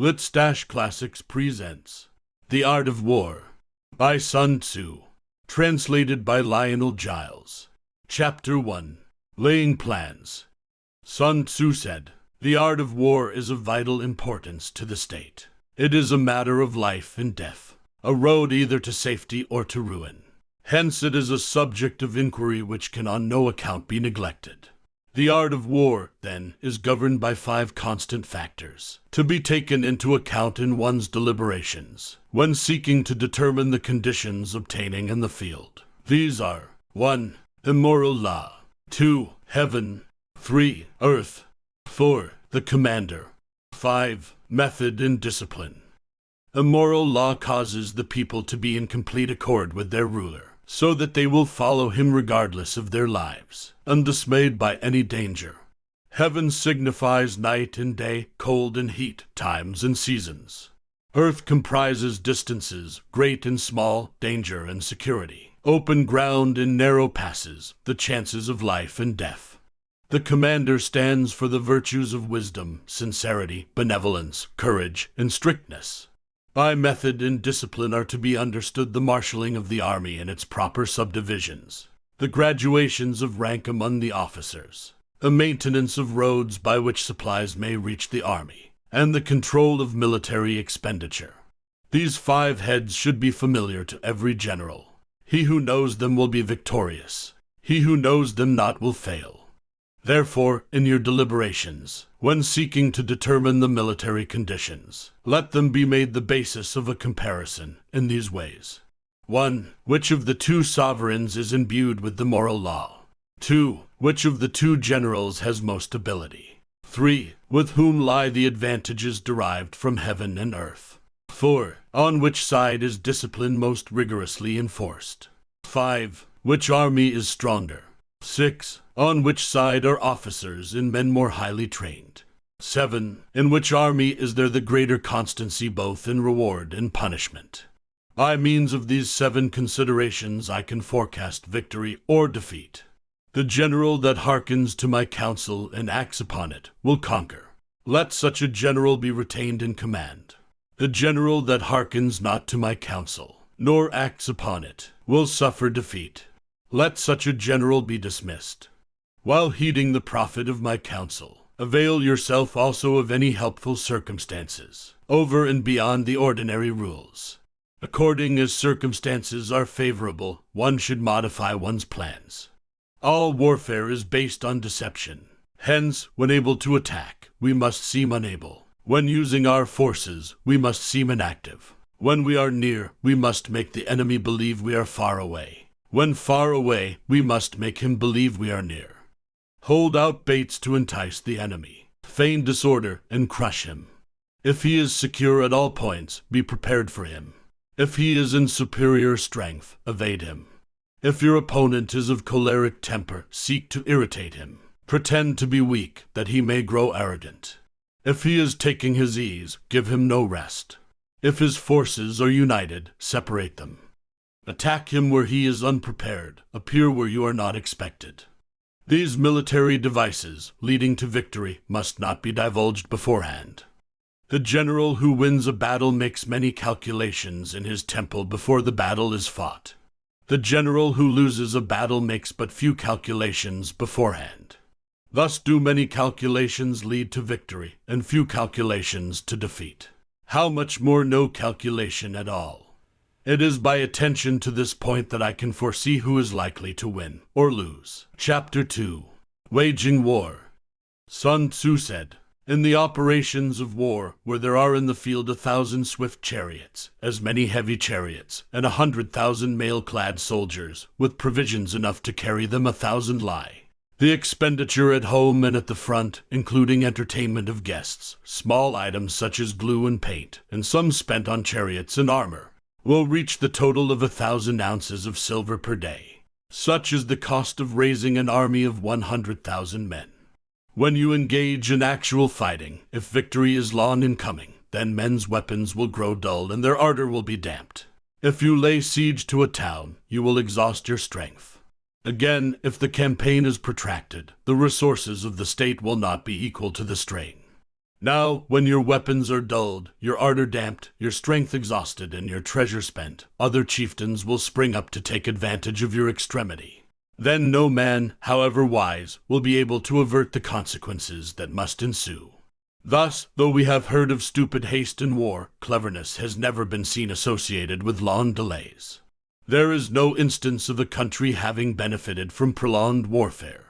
Lit-Classics presents The Art of War by Sun Tzu, translated by Lionel Giles. Chapter 1. Laying Plans. Sun Tzu said, "The art of war is of vital importance to the state. It is a matter of life and death, a road either to safety or to ruin. Hence it is a subject of inquiry which can on no account be neglected. The art of war, then, is governed by 5 constant factors, to be taken into account in one's deliberations, when seeking to determine the conditions obtaining in the field. These are 1. Immoral law, 2. Heaven, 3. Earth, 4. The commander, 5. Method and discipline. Immoral law causes the people to be in complete accord with their ruler, so that they will follow him regardless of their lives, undismayed by any danger. Heaven signifies night and day, cold and heat, times and seasons. Earth comprises distances, great and small, danger and security, open ground and narrow passes, the chances of life and death. The commander stands for the virtues of wisdom, sincerity, benevolence, courage, and strictness. By method and discipline are to be understood the marshalling of the army in its proper subdivisions, the graduations of rank among the officers, the maintenance of roads by which supplies may reach the army, and the control of military expenditure. These 5 heads should be familiar to every general. He who knows them will be victorious. He who knows them not will fail. Therefore, in your deliberations, when seeking to determine the military conditions, let them be made the basis of a comparison in these ways. 1. Which of the 2 sovereigns is imbued with the moral law? 2. Which of the 2 generals has most ability? 3. With whom lie the advantages derived from heaven and earth? 4. On which side is discipline most rigorously enforced? 5. Which army is stronger? 6. On which side are officers and men more highly trained? 7. In which army is there the greater constancy both in reward and punishment? By means of these 7 considerations I can forecast victory or defeat. The general that hearkens to my counsel and acts upon it will conquer. Let such a general be retained in command. The general that hearkens not to my counsel, nor acts upon it, will suffer defeat. Let such a general be dismissed. While heeding the profit of my counsel, avail yourself also of any helpful circumstances, over and beyond the ordinary rules. According as circumstances are favorable, one should modify one's plans. All warfare is based on deception. Hence, when able to attack, we must seem unable. When using our forces, we must seem inactive. When we are near, we must make the enemy believe we are far away. When far away, we must make him believe we are near. Hold out baits to entice the enemy. Feign disorder and crush him. If he is secure at all points, be prepared for him. If he is in superior strength, evade him. If your opponent is of choleric temper, seek to irritate him. Pretend to be weak, that he may grow arrogant. If he is taking his ease, give him no rest. If his forces are united, separate them. Attack him where he is unprepared, appear where you are not expected. These military devices, leading to victory, must not be divulged beforehand. The general who wins a battle makes many calculations in his temple before the battle is fought. The general who loses a battle makes but few calculations beforehand. Thus do many calculations lead to victory, and few calculations to defeat. How much more no calculation at all? It is by attention to this point that I can foresee who is likely to win or lose. Chapter 2. Waging War. Sun Tzu said, "In the operations of war, where there are in the field 1,000 swift chariots, as many heavy chariots, and 100,000 mail-clad soldiers, with provisions enough to carry them 1,000 lie. The expenditure at home and at the front, including entertainment of guests, small items such as glue and paint, and some spent on chariots and armor, will reach the total of 1,000 ounces of silver per day. Such is the cost of raising an army of 100,000 men. When you engage in actual fighting, if victory is long in coming, then men's weapons will grow dull and their ardor will be damped. If you lay siege to a town, you will exhaust your strength. Again, if the campaign is protracted, the resources of the state will not be equal to the strain. Now, when your weapons are dulled, your ardor damped, your strength exhausted, and your treasure spent, other chieftains will spring up to take advantage of your extremity. Then no man, however wise, will be able to avert the consequences that must ensue. Thus, though we have heard of stupid haste in war, cleverness has never been seen associated with long delays. There is no instance of a country having benefited from prolonged warfare.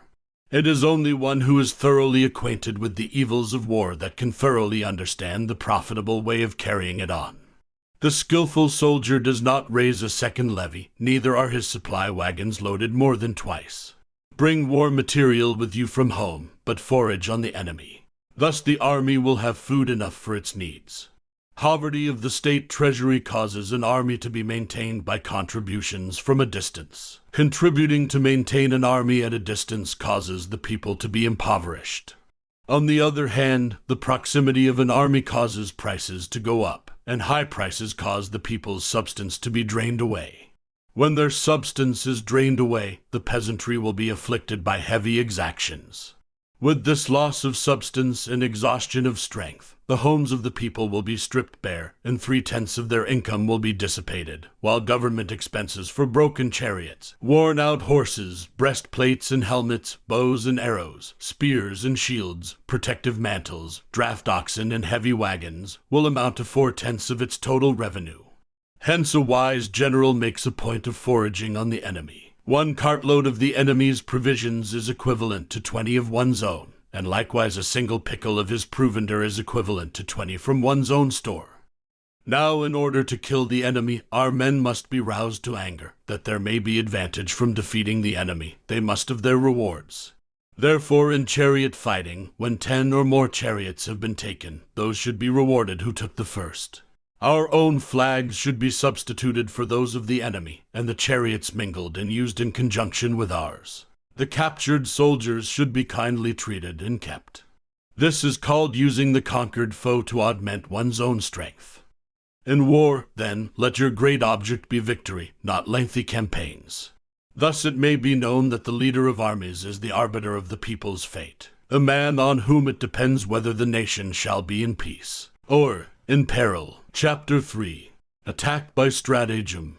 It is only one who is thoroughly acquainted with the evils of war that can thoroughly understand the profitable way of carrying it on. The skillful soldier does not raise a second levy, neither are his supply wagons loaded more than twice. Bring war material with you from home, but forage on the enemy. Thus the army will have food enough for its needs. Poverty of the state treasury causes an army to be maintained by contributions from a distance. Contributing to maintain an army at a distance causes the people to be impoverished. On the other hand, the proximity of an army causes prices to go up, and high prices cause the people's substance to be drained away. When their substance is drained away, the peasantry will be afflicted by heavy exactions. With this loss of substance and exhaustion of strength, the homes of the people will be stripped bare, and 3/10 of their income will be dissipated, while government expenses for broken chariots, worn-out horses, breastplates and helmets, bows and arrows, spears and shields, protective mantles, draft oxen and heavy wagons, will amount to 4/10 of its total revenue. Hence a wise general makes a point of foraging on the enemy. 1 cartload of the enemy's provisions is equivalent to 20 of one's own, and likewise a single pickle of his provender is equivalent to 20 from one's own store. Now, in order to kill the enemy, our men must be roused to anger, that there may be advantage from defeating the enemy. They must have their rewards. Therefore, in chariot fighting, when 10 or more chariots have been taken, those should be rewarded who took the first. Our own flags should be substituted for those of the enemy, and the chariots mingled and used in conjunction with ours. The captured soldiers should be kindly treated and kept. This is called using the conquered foe to augment one's own strength. In war, then, let your great object be victory, not lengthy campaigns. Thus it may be known that the leader of armies is the arbiter of the people's fate, a man on whom it depends whether the nation shall be in peace or in peril. Chapter 3. Attack by Stratagem.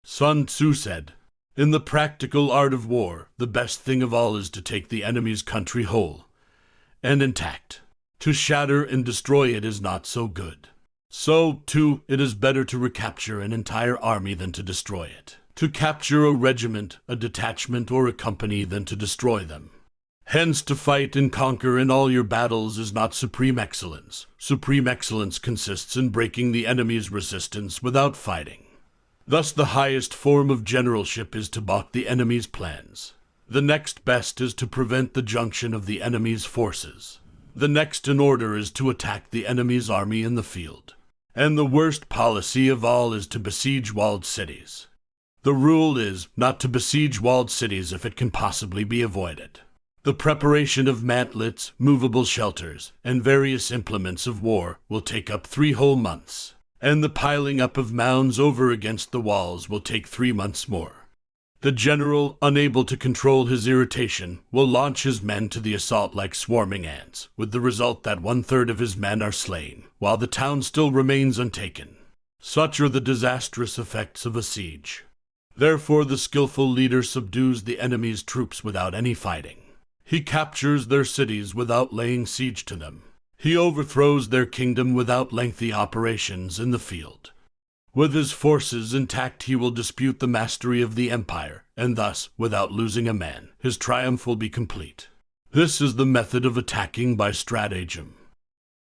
Sun Tzu said, "In the practical art of war, the best thing of all is to take the enemy's country whole and intact. To shatter and destroy it is not so good. So, too, it is better to recapture an entire army than to destroy it. To capture a regiment, a detachment, or a company than to destroy them. Hence, to fight and conquer in all your battles is not supreme excellence. Supreme excellence consists in breaking the enemy's resistance without fighting. Thus, the highest form of generalship is to balk the enemy's plans. The next best is to prevent the junction of the enemy's forces. The next in order is to attack the enemy's army in the field. And the worst policy of all is to besiege walled cities. The rule is not to besiege walled cities if it can possibly be avoided. The preparation of mantlets, movable shelters, and various implements of war will take up 3 whole months, and the piling up of mounds over against the walls will take 3 months more. The general, unable to control his irritation, will launch his men to the assault like swarming ants, with the result that 1/3 of his men are slain, while the town still remains untaken. Such are the disastrous effects of a siege. Therefore the skillful leader subdues the enemy's troops without any fighting. He captures their cities without laying siege to them. He overthrows their kingdom without lengthy operations in the field. With his forces intact he will dispute the mastery of the empire, and thus, without losing a man, his triumph will be complete. This is the method of attacking by stratagem.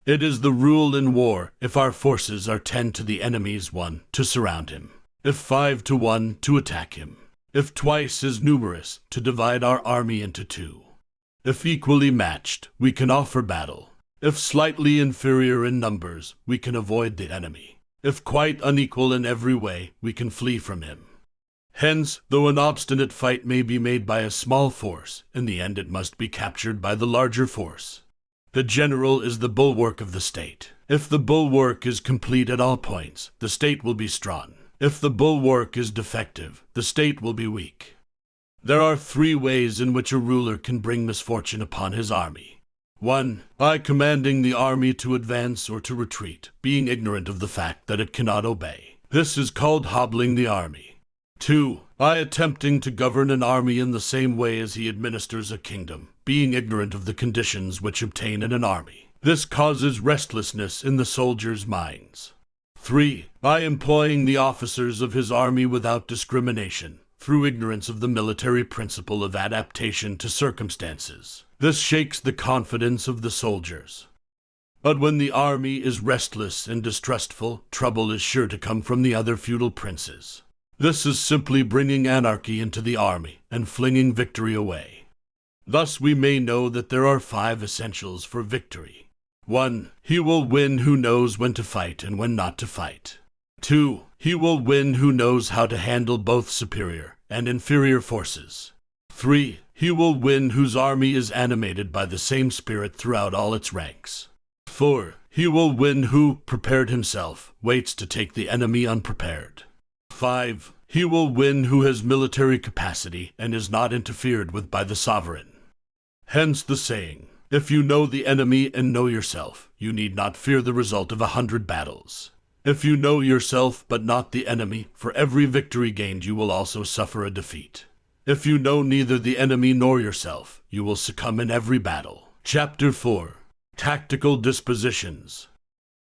It is the rule in war, if our forces are 10 to the enemy's 1, to surround him. If 5 to 1, to attack him. If twice as numerous, to divide our army into 2. If equally matched, we can offer battle. If slightly inferior in numbers, we can avoid the enemy. If quite unequal in every way, we can flee from him. Hence, though an obstinate fight may be made by a small force, in the end it must be captured by the larger force. The general is the bulwark of the state. If the bulwark is complete at all points, the state will be strong. If the bulwark is defective, the state will be weak. There are 3 ways in which a ruler can bring misfortune upon his army. 1. By commanding the army to advance or to retreat, being ignorant of the fact that it cannot obey. This is called hobbling the army. 2. By attempting to govern an army in the same way as he administers a kingdom, being ignorant of the conditions which obtain in an army. This causes restlessness in the soldiers' minds. 3. By employing the officers of his army without discrimination, through ignorance of the military principle of adaptation to circumstances. This shakes the confidence of the soldiers. But when the army is restless and distrustful, trouble is sure to come from the other feudal princes. This is simply bringing anarchy into the army and flinging victory away. Thus we may know that there are 5 essentials for victory. 1. He will win who knows when to fight and when not to fight. 2. He will win who knows how to handle both superior and inferior forces. 3. He will win whose army is animated by the same spirit throughout all its ranks. 4. He will win who, prepared himself, waits to take the enemy unprepared. 5. He will win who has military capacity and is not interfered with by the sovereign. Hence the saying, if you know the enemy and know yourself, you need not fear the result of 100 battles. If you know yourself but not the enemy, for every victory gained you will also suffer a defeat. If you know neither the enemy nor yourself, you will succumb in every battle. Chapter 4. Tactical Dispositions.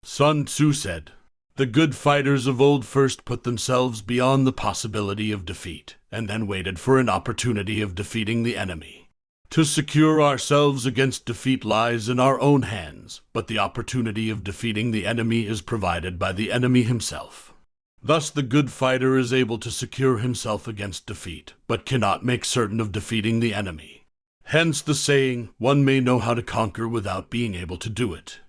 Sun Tzu said, "The good fighters of old first put themselves beyond the possibility of defeat, and then waited for an opportunity of defeating the enemy. To secure ourselves against defeat lies in our own hands, but the opportunity of defeating the enemy is provided by the enemy himself." Thus the good fighter is able to secure himself against defeat, but cannot make certain of defeating the enemy. Hence the saying, one may know how to conquer without being able to do it.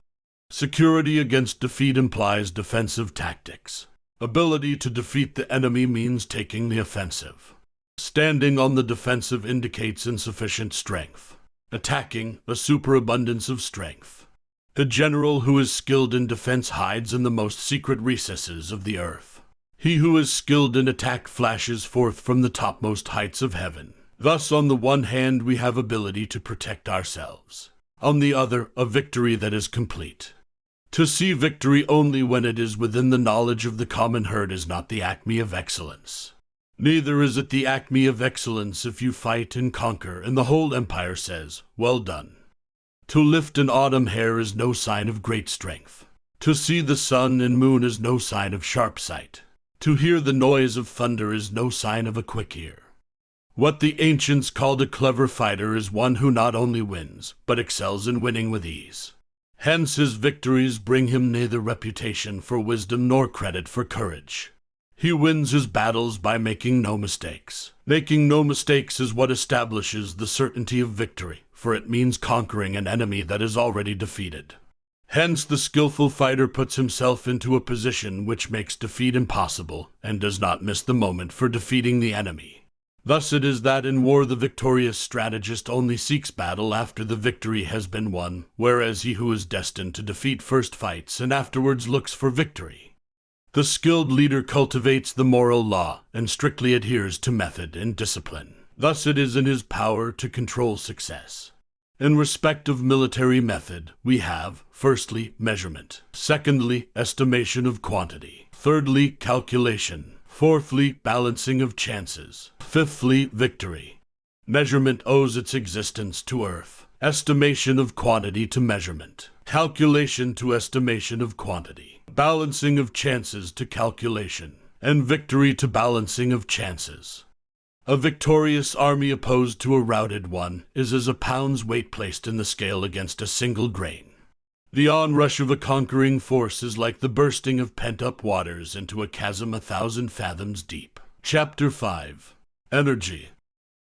Security against defeat implies defensive tactics. Ability to defeat the enemy means taking the offensive. Standing on the defensive indicates insufficient strength. Attacking, a superabundance of strength. The general who is skilled in defense hides in the most secret recesses of the earth. He who is skilled in attack flashes forth from the topmost heights of heaven. Thus, on the one hand, we have ability to protect ourselves. On the other, a victory that is complete. To see victory only when it is within the knowledge of the common herd is not the acme of excellence. Neither is it the acme of excellence if you fight and conquer, and the whole empire says, "Well done." To lift an autumn hair is no sign of great strength. To see the sun and moon is no sign of sharp sight. To hear the noise of thunder is no sign of a quick ear. What the ancients called a clever fighter is one who not only wins, but excels in winning with ease. Hence his victories bring him neither reputation for wisdom nor credit for courage. He wins his battles by making no mistakes. Making no mistakes is what establishes the certainty of victory, for it means conquering an enemy that is already defeated. Hence the skillful fighter puts himself into a position which makes defeat impossible, and does not miss the moment for defeating the enemy. Thus it is that in war the victorious strategist only seeks battle after the victory has been won, whereas he who is destined to defeat first fights and afterwards looks for victory. The skilled leader cultivates the moral law and strictly adheres to method and discipline. Thus it is in his power to control success. In respect of military method, we have, firstly, measurement, secondly, estimation of quantity, thirdly, calculation, fourthly, balancing of chances, fifthly, victory. Measurement owes its existence to earth, estimation of quantity to measurement, calculation to estimation of quantity, balancing of chances to calculation, and victory to balancing of chances. A victorious army opposed to a routed one is as a pound's weight placed in the scale against a single grain. The onrush of a conquering force is like the bursting of pent-up waters into a chasm 1,000 fathoms deep. Chapter 5. Energy.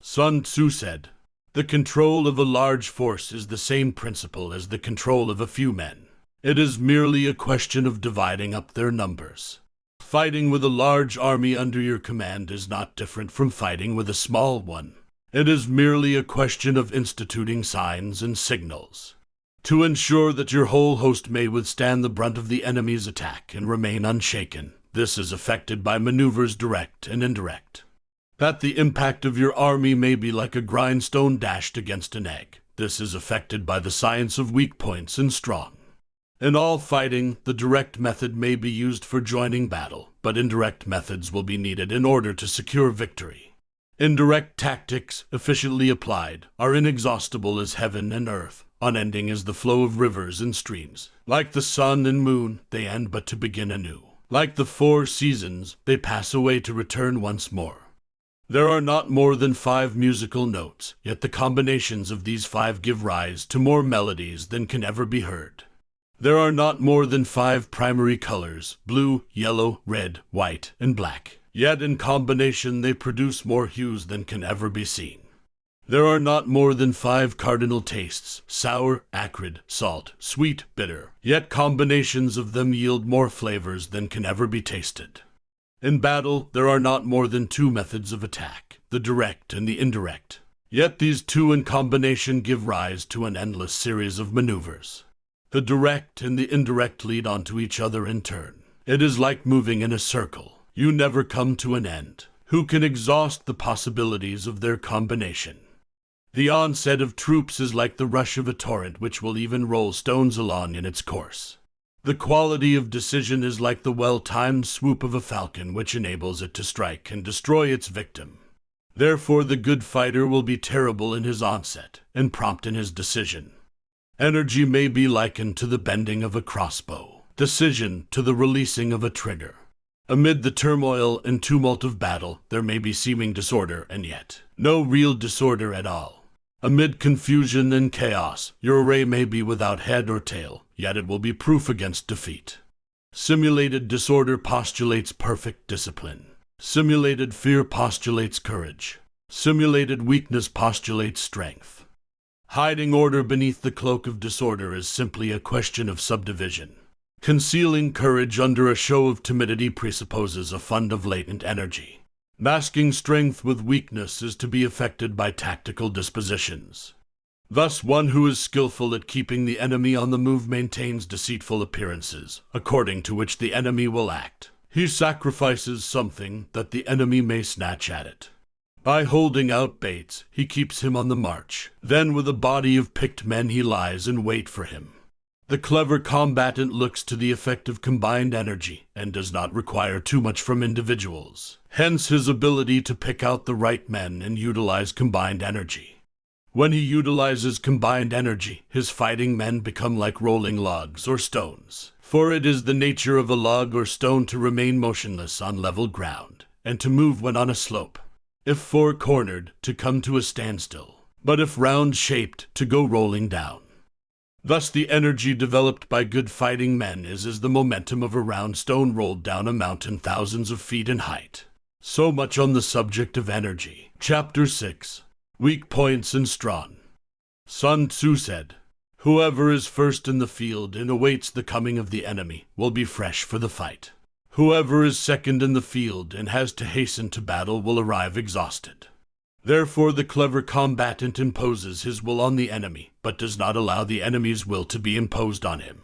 Sun Tzu said, "The control of a large force is the same principle as the control of a few men. It is merely a question of dividing up their numbers. Fighting with a large army under your command is not different from fighting with a small one. It is merely a question of instituting signs and signals. To ensure that your whole host may withstand the brunt of the enemy's attack and remain unshaken, this is effected by maneuvers direct and indirect. That the impact of your army may be like a grindstone dashed against an egg, This is affected by the science of weak points and strong. In all fighting, the direct method may be used for joining battle, but indirect methods will be needed in order to secure victory. Indirect tactics, efficiently applied, are inexhaustible as heaven and earth, unending as the flow of rivers and streams. Like the sun and moon, they end but to begin anew. Like the 4 seasons, they pass away to return once more. There are not more than 5 musical notes, yet the combinations of these 5 give rise to more melodies than can ever be heard. There are not more than 5 primary colors, blue, yellow, red, white, and black. Yet in combination they produce more hues than can ever be seen. There are not more than 5 cardinal tastes, sour, acrid, salt, sweet, bitter. Yet combinations of them yield more flavors than can ever be tasted. In battle, there are not more than 2 methods of attack, the direct and the indirect. Yet these 2 in combination give rise to an endless series of maneuvers. The direct and the indirect lead onto each other in turn. It is like moving in a circle. You never come to an end. Who can exhaust the possibilities of their combination? The onset of troops is like the rush of a torrent which will even roll stones along in its course. The quality of decision is like the well-timed swoop of a falcon which enables it to strike and destroy its victim. Therefore the good fighter will be terrible in his onset and prompt in his decision. Energy may be likened to the bending of a crossbow, decision to the releasing of a trigger. Amid the turmoil and tumult of battle, there may be seeming disorder and yet no real disorder at all. Amid confusion and chaos, your array may be without head or tail, yet it will be proof against defeat. Simulated disorder postulates perfect discipline. Simulated fear postulates courage. Simulated weakness postulates strength. Hiding order beneath the cloak of disorder is simply a question of subdivision. Concealing courage under a show of timidity presupposes a fund of latent energy. Masking strength with weakness is to be effected by tactical dispositions. Thus, one who is skillful at keeping the enemy on the move maintains deceitful appearances, according to which the enemy will act. He sacrifices something that the enemy may snatch at it. By holding out baits, he keeps him on the march. Then with a body of picked men he lies in wait for him. The clever combatant looks to the effect of combined energy and does not require too much from individuals. Hence his ability to pick out the right men and utilize combined energy. When he utilizes combined energy, his fighting men become like rolling logs or stones. For it is the nature of a log or stone to remain motionless on level ground, and to move when on a slope. If 4-cornered, to come to a standstill, but if round-shaped, to go rolling down. Thus the energy developed by good fighting men is as the momentum of a round stone rolled down a mountain thousands of feet in height. So much on the subject of energy. Chapter 6. Weak Points and Strong. Sun Tzu said, "Whoever is first in the field and awaits the coming of the enemy will be fresh for the fight. Whoever is second in the field and has to hasten to battle will arrive exhausted." Therefore the clever combatant imposes his will on the enemy, but does not allow the enemy's will to be imposed on him.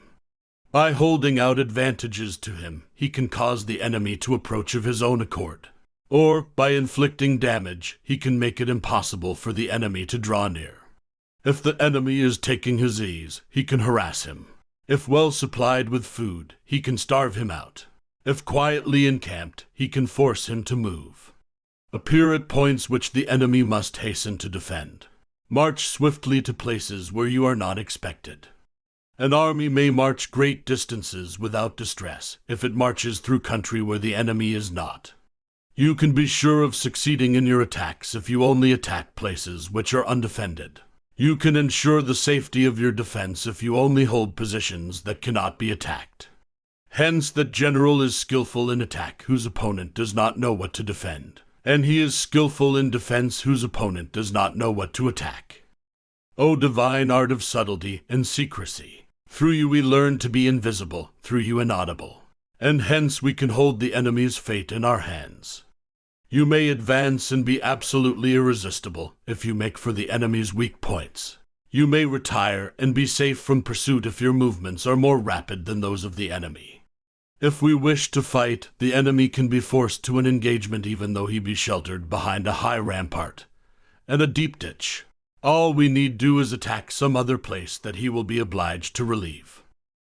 By holding out advantages to him, he can cause the enemy to approach of his own accord. Or, by inflicting damage, he can make it impossible for the enemy to draw near. If the enemy is taking his ease, he can harass him. If well supplied with food, he can starve him out. If quietly encamped, he can force him to move. Appear at points which the enemy must hasten to defend. March swiftly to places where you are not expected. An army may march great distances without distress if it marches through country where the enemy is not. You can be sure of succeeding in your attacks if you only attack places which are undefended. You can ensure the safety of your defense if you only hold positions that cannot be attacked. Hence that general is skillful in attack whose opponent does not know what to defend, and he is skillful in defense whose opponent does not know what to attack. O divine art of subtlety and secrecy! Through you we learn to be invisible, through you inaudible, and hence we can hold the enemy's fate in our hands. You may advance and be absolutely irresistible if you make for the enemy's weak points. You may retire and be safe from pursuit if your movements are more rapid than those of the enemy. If we wish to fight, the enemy can be forced to an engagement even though he be sheltered behind a high rampart and a deep ditch. All we need do is attack some other place that he will be obliged to relieve.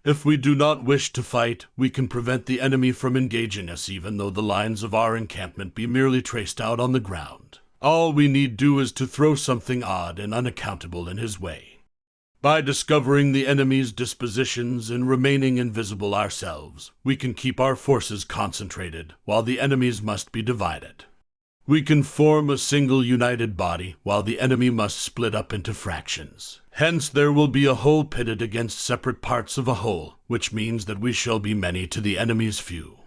If we do not wish to fight, we can prevent the enemy from engaging us even though the lines of our encampment be merely traced out on the ground. All we need do is to throw something odd and unaccountable in his way. By discovering the enemy's dispositions and remaining invisible ourselves, we can keep our forces concentrated while the enemy's must be divided. We can form a single united body while the enemy must split up into fractions. Hence there will be a whole pitted against separate parts of a whole, which means that we shall be many to the enemy's few.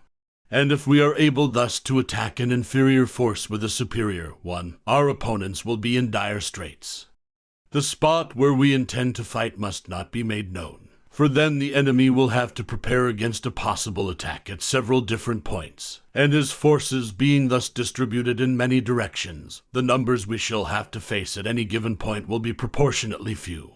And if we are able thus to attack an inferior force with a superior one, our opponents will be in dire straits. The spot where we intend to fight must not be made known, for then the enemy will have to prepare against a possible attack at several different points, and his forces being thus distributed in many directions, the numbers we shall have to face at any given point will be proportionately few.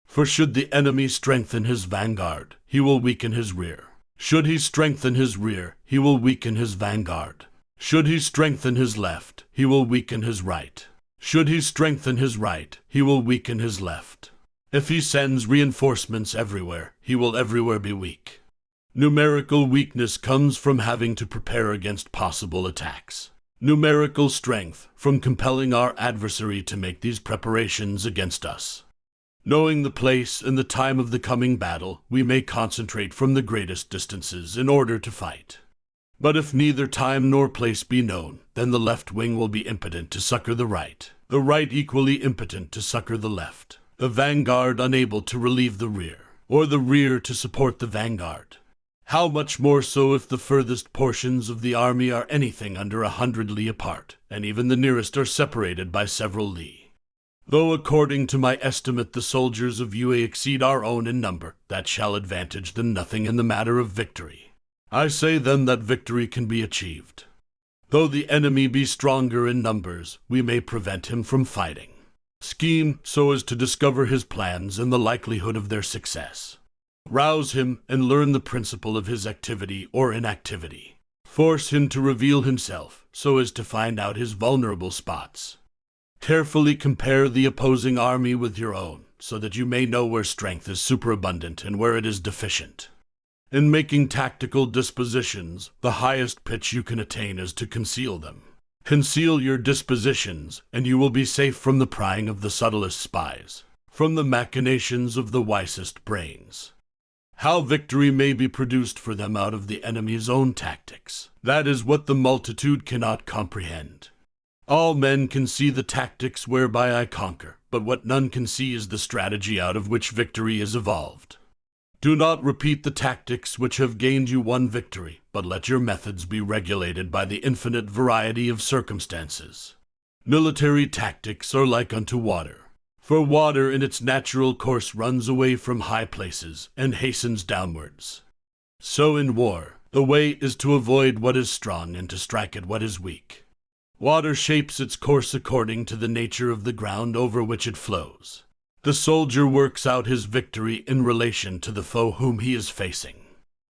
For should the enemy strengthen his vanguard, he will weaken his rear. Should he strengthen his rear, he will weaken his vanguard. Should he strengthen his left, he will weaken his right. Should he strengthen his right, he will weaken his left. If he sends reinforcements everywhere, he will everywhere be weak. Numerical weakness comes from having to prepare against possible attacks. Numerical strength from compelling our adversary to make these preparations against us. Knowing the place and the time of the coming battle, we may concentrate from the greatest distances in order to fight. But if neither time nor place be known, then the left wing will be impotent to succor the right equally impotent to succor the left, the vanguard unable to relieve the rear, or the rear to support the vanguard. How much more so if the furthest portions of the army are anything under 100 li apart, and even the nearest are separated by several li. Though according to my estimate the soldiers of UA exceed our own in number, that shall advantage them nothing in the matter of victory. I say then that victory can be achieved. Though the enemy be stronger in numbers, we may prevent him from fighting. Scheme so as to discover his plans and the likelihood of their success. Rouse him and learn the principle of his activity or inactivity. Force him to reveal himself so as to find out his vulnerable spots. Carefully compare the opposing army with your own so that you may know where strength is superabundant and where it is deficient. In making tactical dispositions, the highest pitch you can attain is to conceal them. Conceal your dispositions, and you will be safe from the prying of the subtlest spies, from the machinations of the wisest brains. How victory may be produced for them out of the enemy's own tactics, that is what the multitude cannot comprehend. All men can see the tactics whereby I conquer, but what none can see is the strategy out of which victory is evolved. Do not repeat the tactics which have gained you one victory, but let your methods be regulated by the infinite variety of circumstances. Military tactics are like unto water, for water in its natural course runs away from high places and hastens downwards. So in war, the way is to avoid what is strong and to strike at what is weak. Water shapes its course according to the nature of the ground over which it flows. The soldier works out his victory in relation to the foe whom he is facing.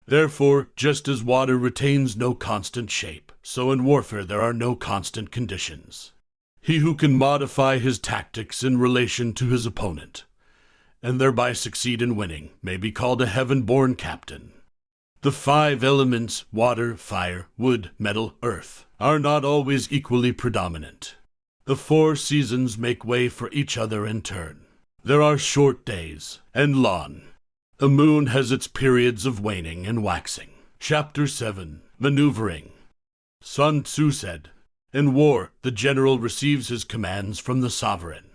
Therefore, just as water retains no constant shape, so in warfare there are no constant conditions. He who can modify his tactics in relation to his opponent, and thereby succeed in winning, may be called a heaven-born captain. The 5 elements, water, fire, wood, metal, earth, are not always equally predominant. The 4 seasons make way for each other in turn. There are short days and long. The moon has its periods of waning and waxing. Chapter 7. Maneuvering. Sun Tzu said, "In war, the general receives his commands from the sovereign.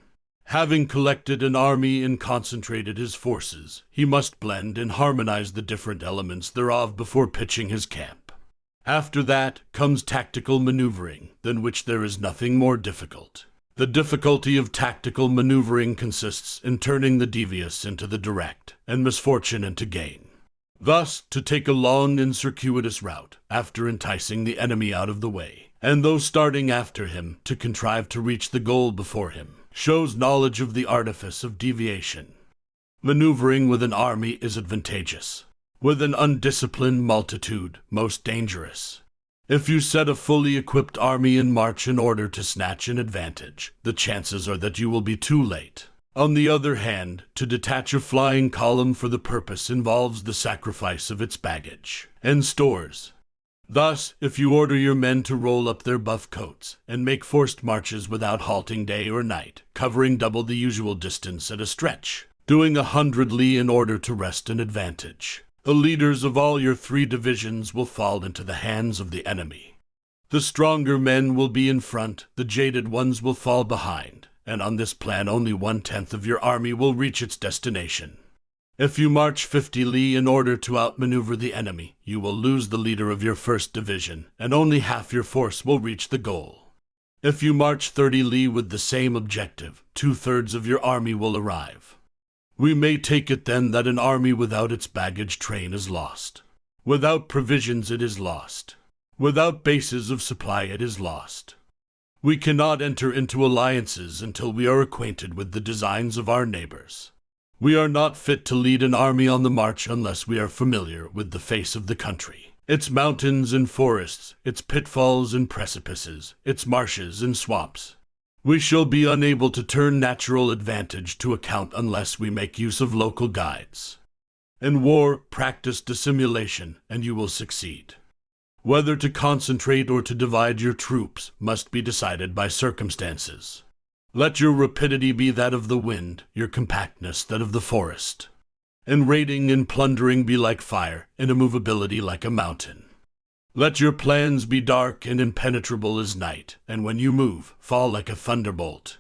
Having collected an army and concentrated his forces, he must blend and harmonize the different elements thereof before pitching his camp. After that comes tactical maneuvering, than which there is nothing more difficult. The difficulty of tactical maneuvering consists in turning the devious into the direct, and misfortune into gain. Thus, to take a long and circuitous route, after enticing the enemy out of the way, and though starting after him, to contrive to reach the goal before him, shows knowledge of the artifice of deviation. Maneuvering with an army is advantageous. With an undisciplined multitude, most dangerous. If you set a fully equipped army in march in order to snatch an advantage, the chances are that you will be too late. On the other hand, to detach a flying column for the purpose involves the sacrifice of its baggage and stores. Thus, if you order your men to roll up their buff coats and make forced marches without halting day or night, covering double the usual distance at a stretch, doing 100 li in order to wrest an advantage, the leaders of all your 3 divisions will fall into the hands of the enemy. The stronger men will be in front, the jaded ones will fall behind, and on this plan only 1/10 of your army will reach its destination. If you march 50 li in order to outmaneuver the enemy, you will lose the leader of your 1st division, and only half your force will reach the goal. If you march 30 li with the same objective, 2/3 of your army will arrive. We may take it then that an army without its baggage train is lost. Without provisions it is lost. Without bases of supply it is lost. We cannot enter into alliances until we are acquainted with the designs of our neighbors. We are not fit to lead an army on the march unless we are familiar with the face of the country, its mountains and forests, its pitfalls and precipices, its marshes and swamps. We shall be unable to turn natural advantage to account unless we make use of local guides. In war, practice dissimulation, and you will succeed. Whether to concentrate or to divide your troops must be decided by circumstances. Let your rapidity be that of the wind, your compactness that of the forest. And raiding and plundering be like fire, and immovability like a mountain. Let your plans be dark and impenetrable as night, and when you move, fall like a thunderbolt.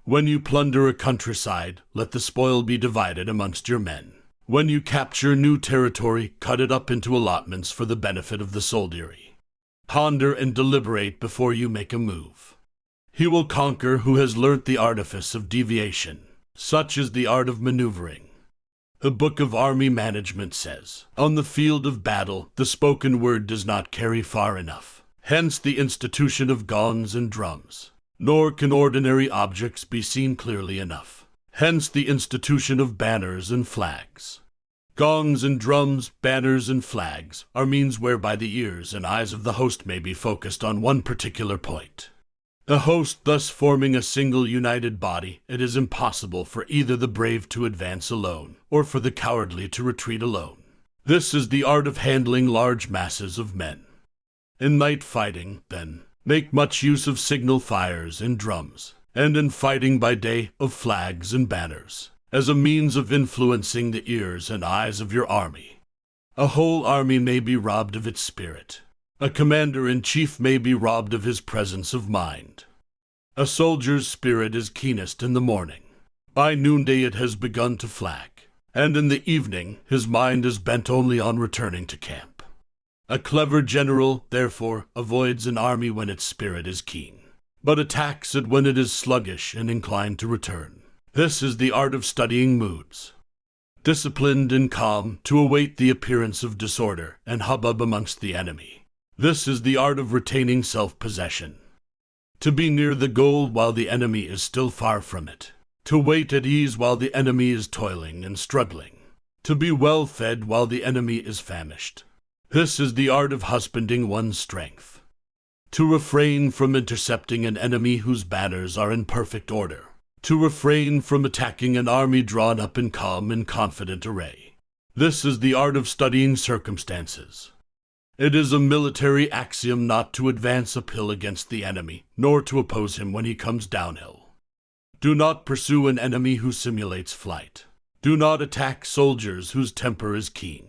When you plunder a countryside, let the spoil be divided amongst your men. When you capture new territory, cut it up into allotments for the benefit of the soldiery. Ponder and deliberate before you make a move. He will conquer who has learnt the artifice of deviation. Such is the art of maneuvering. The Book of Army Management says, on the field of battle, the spoken word does not carry far enough. Hence the institution of gongs and drums. Nor can ordinary objects be seen clearly enough. Hence the institution of banners and flags. Gongs and drums, banners and flags are means whereby the ears and eyes of the host may be focused on one particular point. A host thus forming a single united body, it is impossible for either the brave to advance alone, or for the cowardly to retreat alone. This is the art of handling large masses of men. In night fighting, then, make much use of signal fires and drums, and in fighting by day of flags and banners, as a means of influencing the ears and eyes of your army. A whole army may be robbed of its spirit. A commander-in-chief may be robbed of his presence of mind. A soldier's spirit is keenest in the morning. By noonday it has begun to flag, and in the evening his mind is bent only on returning to camp. A clever general, therefore, avoids an army when its spirit is keen, but attacks it when it is sluggish and inclined to return. This is the art of studying moods. Disciplined and calm, to await the appearance of disorder and hubbub amongst the enemy. This is the art of retaining self-possession. To be near the goal while the enemy is still far from it. To wait at ease while the enemy is toiling and struggling. To be well fed while the enemy is famished. This is the art of husbanding one's strength. To refrain from intercepting an enemy whose banners are in perfect order. To refrain from attacking an army drawn up in calm and confident array. This is the art of studying circumstances. It is a military axiom not to advance uphill against the enemy, nor to oppose him when he comes downhill. Do not pursue an enemy who simulates flight. Do not attack soldiers whose temper is keen.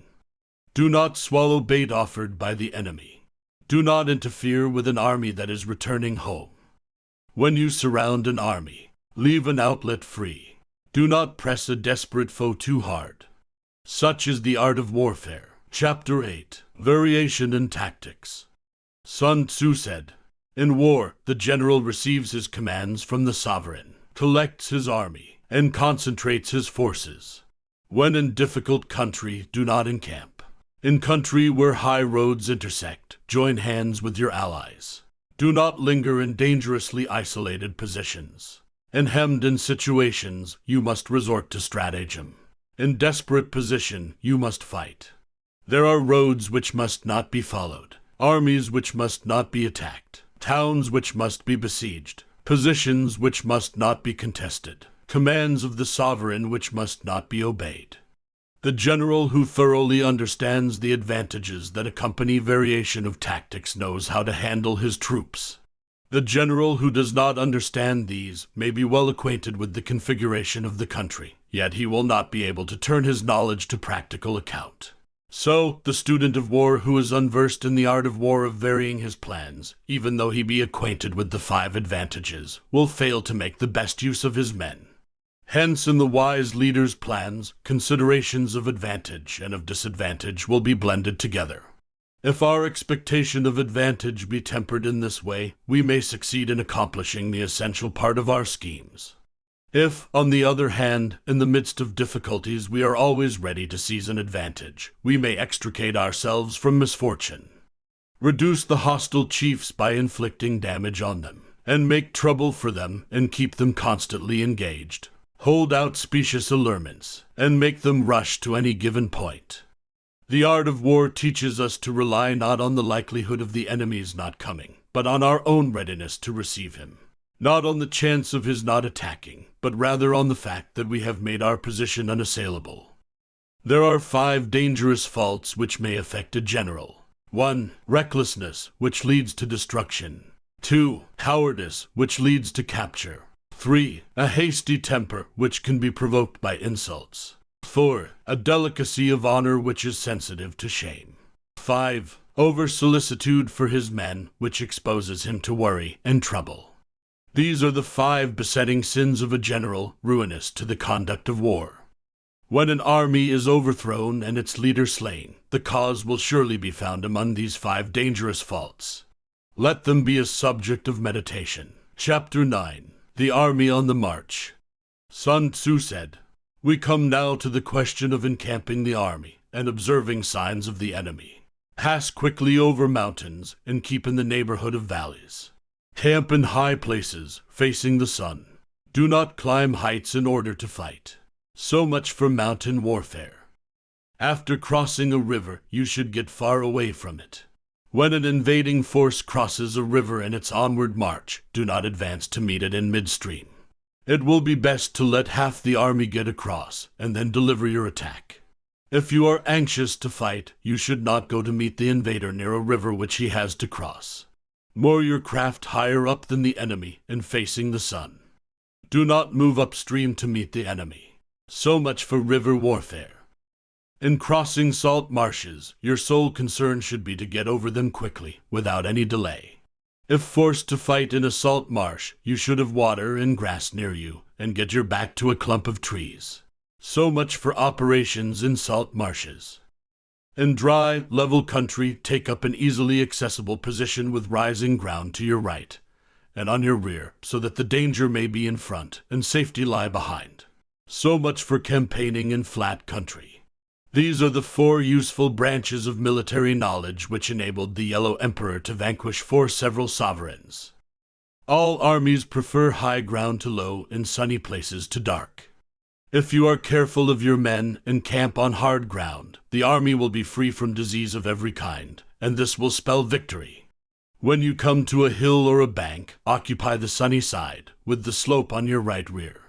Do not swallow bait offered by the enemy. Do not interfere with an army that is returning home. When you surround an army, leave an outlet free. Do not press a desperate foe too hard. Such is the art of warfare. Chapter 8. Variation in Tactics. Sun Tzu said, in war, the general receives his commands from the sovereign, collects his army, and concentrates his forces. When in difficult country, do not encamp. In country where high roads intersect, join hands with your allies. Do not linger in dangerously isolated positions. In hemmed-in situations, you must resort to stratagem. In desperate position, you must fight. There are roads which must not be followed, armies which must not be attacked, towns which must be besieged, positions which must not be contested, commands of the sovereign which must not be obeyed. The general who thoroughly understands the advantages that accompany variation of tactics knows how to handle his troops. The general who does not understand these may be well acquainted with the configuration of the country, yet he will not be able to turn his knowledge to practical account. So, the student of war who is unversed in the art of war of varying his plans, even though he be acquainted with the 5 advantages, will fail to make the best use of his men. Hence, in the wise leader's plans, considerations of advantage and of disadvantage will be blended together. If our expectation of advantage be tempered in this way, we may succeed in accomplishing the essential part of our schemes. If, on the other hand, in the midst of difficulties we are always ready to seize an advantage, we may extricate ourselves from misfortune. Reduce the hostile chiefs by inflicting damage on them, and make trouble for them and keep them constantly engaged. Hold out specious allurements, and make them rush to any given point. The art of war teaches us to rely not on the likelihood of the enemy's not coming, but on our own readiness to receive him. Not on the chance of his not attacking, but rather on the fact that we have made our position unassailable. There are 5 dangerous faults which may affect a general. 1. Recklessness, which leads to destruction. 2. Cowardice, which leads to capture. 3. A hasty temper, which can be provoked by insults. 4. A delicacy of honor which is sensitive to shame. 5. Over-solicitude for his men, which exposes him to worry and trouble. These are the 5 besetting sins of a general, ruinous to the conduct of war. When an army is overthrown and its leader slain, the cause will surely be found among these 5 dangerous faults. Let them be a subject of meditation. Chapter 9. The Army on the March. Sun Tzu said, "We come now to the question of encamping the army and observing signs of the enemy. Pass quickly over mountains and keep in the neighborhood of valleys. Camp in high places, facing the sun. Do not climb heights in order to fight." So much for mountain warfare. After crossing a river, you should get far away from it. When an invading force crosses a river in its onward march, do not advance to meet it in midstream. It will be best to let half the army get across, and then deliver your attack. If you are anxious to fight, you should not go to meet the invader near a river which he has to cross. Moor your craft higher up than the enemy and facing the sun. Do not move upstream to meet the enemy. So much for river warfare. In crossing salt marshes, your sole concern should be to get over them quickly, without any delay. If forced to fight in a salt marsh, you should have water and grass near you, and get your back to a clump of trees. So much for operations in salt marshes. In dry, level country, take up an easily accessible position with rising ground to your right, and on your rear, so that the danger may be in front, and safety lie behind. So much for campaigning in flat country. These are the 4 useful branches of military knowledge which enabled the Yellow Emperor to vanquish 4 several sovereigns. All armies prefer high ground to low and sunny places to dark. If you are careful of your men and camp on hard ground, the army will be free from disease of every kind, and this will spell victory. When you come to a hill or a bank, occupy the sunny side, with the slope on your right rear.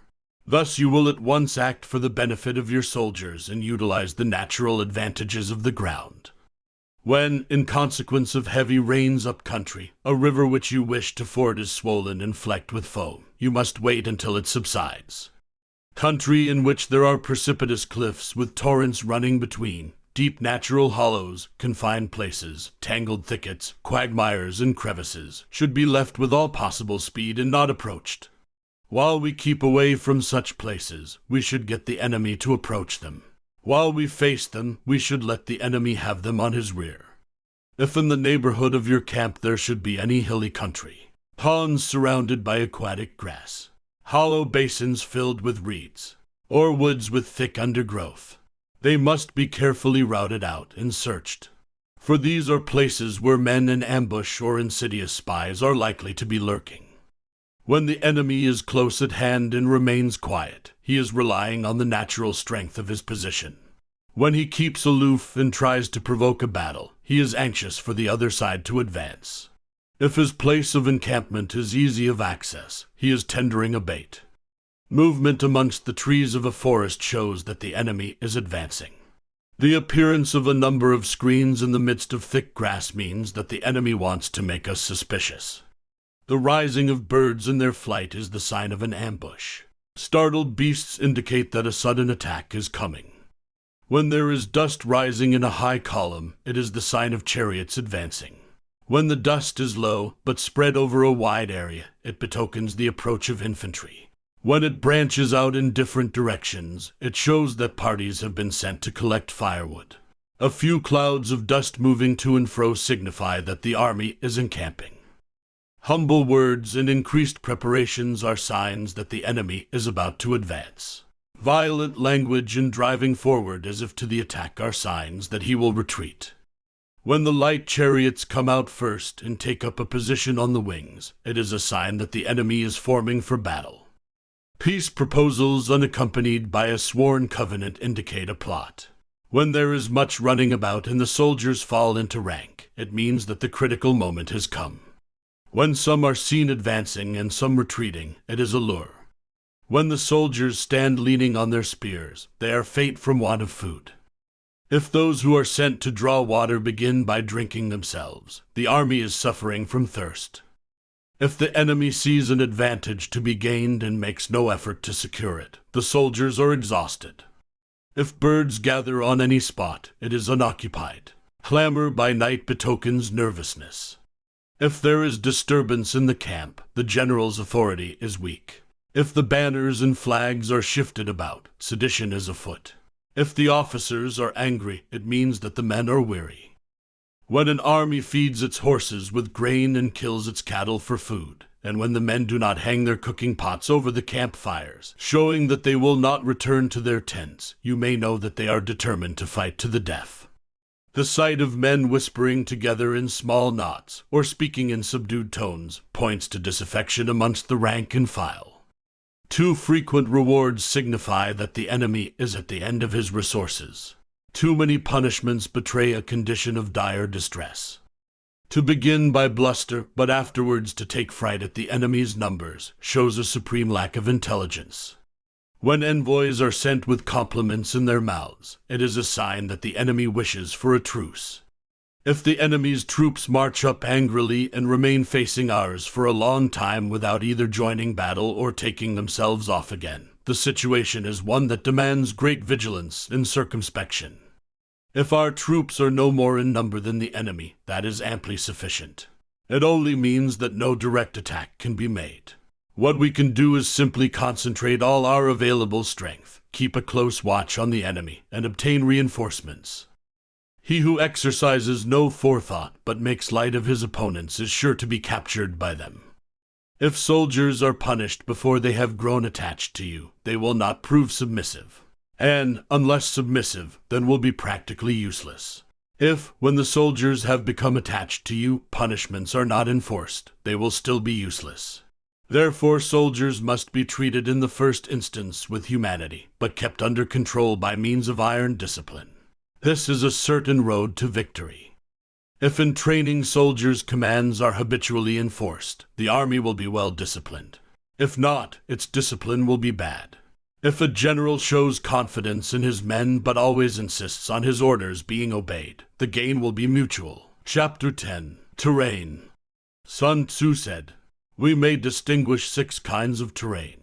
Thus you will at once act for the benefit of your soldiers and utilize the natural advantages of the ground. When, in consequence of heavy rains up country, a river which you wish to ford is swollen and flecked with foam, you must wait until it subsides. Country in which there are precipitous cliffs with torrents running between, deep natural hollows, confined places, tangled thickets, quagmires, and crevices, should be left with all possible speed and not approached. While we keep away from such places, we should get the enemy to approach them. While we face them, we should let the enemy have them on his rear. If in the neighborhood of your camp there should be any hilly country, ponds surrounded by aquatic grass, hollow basins filled with reeds, or woods with thick undergrowth, they must be carefully routed out and searched. For these are places where men in ambush or insidious spies are likely to be lurking. When the enemy is close at hand and remains quiet, he is relying on the natural strength of his position. When he keeps aloof and tries to provoke a battle, he is anxious for the other side to advance. If his place of encampment is easy of access, he is tendering a bait. Movement amongst the trees of a forest shows that the enemy is advancing. The appearance of a number of screens in the midst of thick grass means that the enemy wants to make us suspicious. The rising of birds in their flight is the sign of an ambush. Startled beasts indicate that a sudden attack is coming. When there is dust rising in a high column, it is the sign of chariots advancing. When the dust is low, but spread over a wide area, it betokens the approach of infantry. When it branches out in different directions, it shows that parties have been sent to collect firewood. A few clouds of dust moving to and fro signify that the army is encamping. Humble words and increased preparations are signs that the enemy is about to advance. Violent language and driving forward as if to the attack are signs that he will retreat. When the light chariots come out first and take up a position on the wings, it is a sign that the enemy is forming for battle. Peace proposals unaccompanied by a sworn covenant indicate a plot. When there is much running about and the soldiers fall into rank, it means that the critical moment has come. When some are seen advancing and some retreating, it is a lure. When the soldiers stand leaning on their spears, they are faint from want of food. If those who are sent to draw water begin by drinking themselves, the army is suffering from thirst. If the enemy sees an advantage to be gained and makes no effort to secure it, the soldiers are exhausted. If birds gather on any spot, it is unoccupied. Clamor by night betokens nervousness. If there is disturbance in the camp, the general's authority is weak. If the banners and flags are shifted about, sedition is afoot. If the officers are angry, it means that the men are weary. When an army feeds its horses with grain and kills its cattle for food, and when the men do not hang their cooking pots over the campfires, showing that they will not return to their tents, you may know that they are determined to fight to the death. The sight of men whispering together in small knots, or speaking in subdued tones, points to disaffection amongst the rank and file. Too frequent rewards signify that the enemy is at the end of his resources. Too many punishments betray a condition of dire distress. To begin by bluster, but afterwards to take fright at the enemy's numbers, shows a supreme lack of intelligence. When envoys are sent with compliments in their mouths, it is a sign that the enemy wishes for a truce. If the enemy's troops march up angrily and remain facing ours for a long time without either joining battle or taking themselves off again, the situation is one that demands great vigilance and circumspection. If our troops are no more in number than the enemy, that is amply sufficient. It only means that no direct attack can be made. What we can do is simply concentrate all our available strength, keep a close watch on the enemy, and obtain reinforcements. He who exercises no forethought but makes light of his opponents is sure to be captured by them. If soldiers are punished before they have grown attached to you, they will not prove submissive. And, unless submissive, then will be practically useless. If, when the soldiers have become attached to you, punishments are not enforced, they will still be useless. Therefore, soldiers must be treated in the first instance with humanity, but kept under control by means of iron discipline. This is a certain road to victory. If in training soldiers' commands are habitually enforced, the army will be well disciplined. If not, its discipline will be bad. If a general shows confidence in his men but always insists on his orders being obeyed, the gain will be mutual. Chapter 10. Terrain. Sun Tzu said, "We may distinguish 6 kinds of terrain.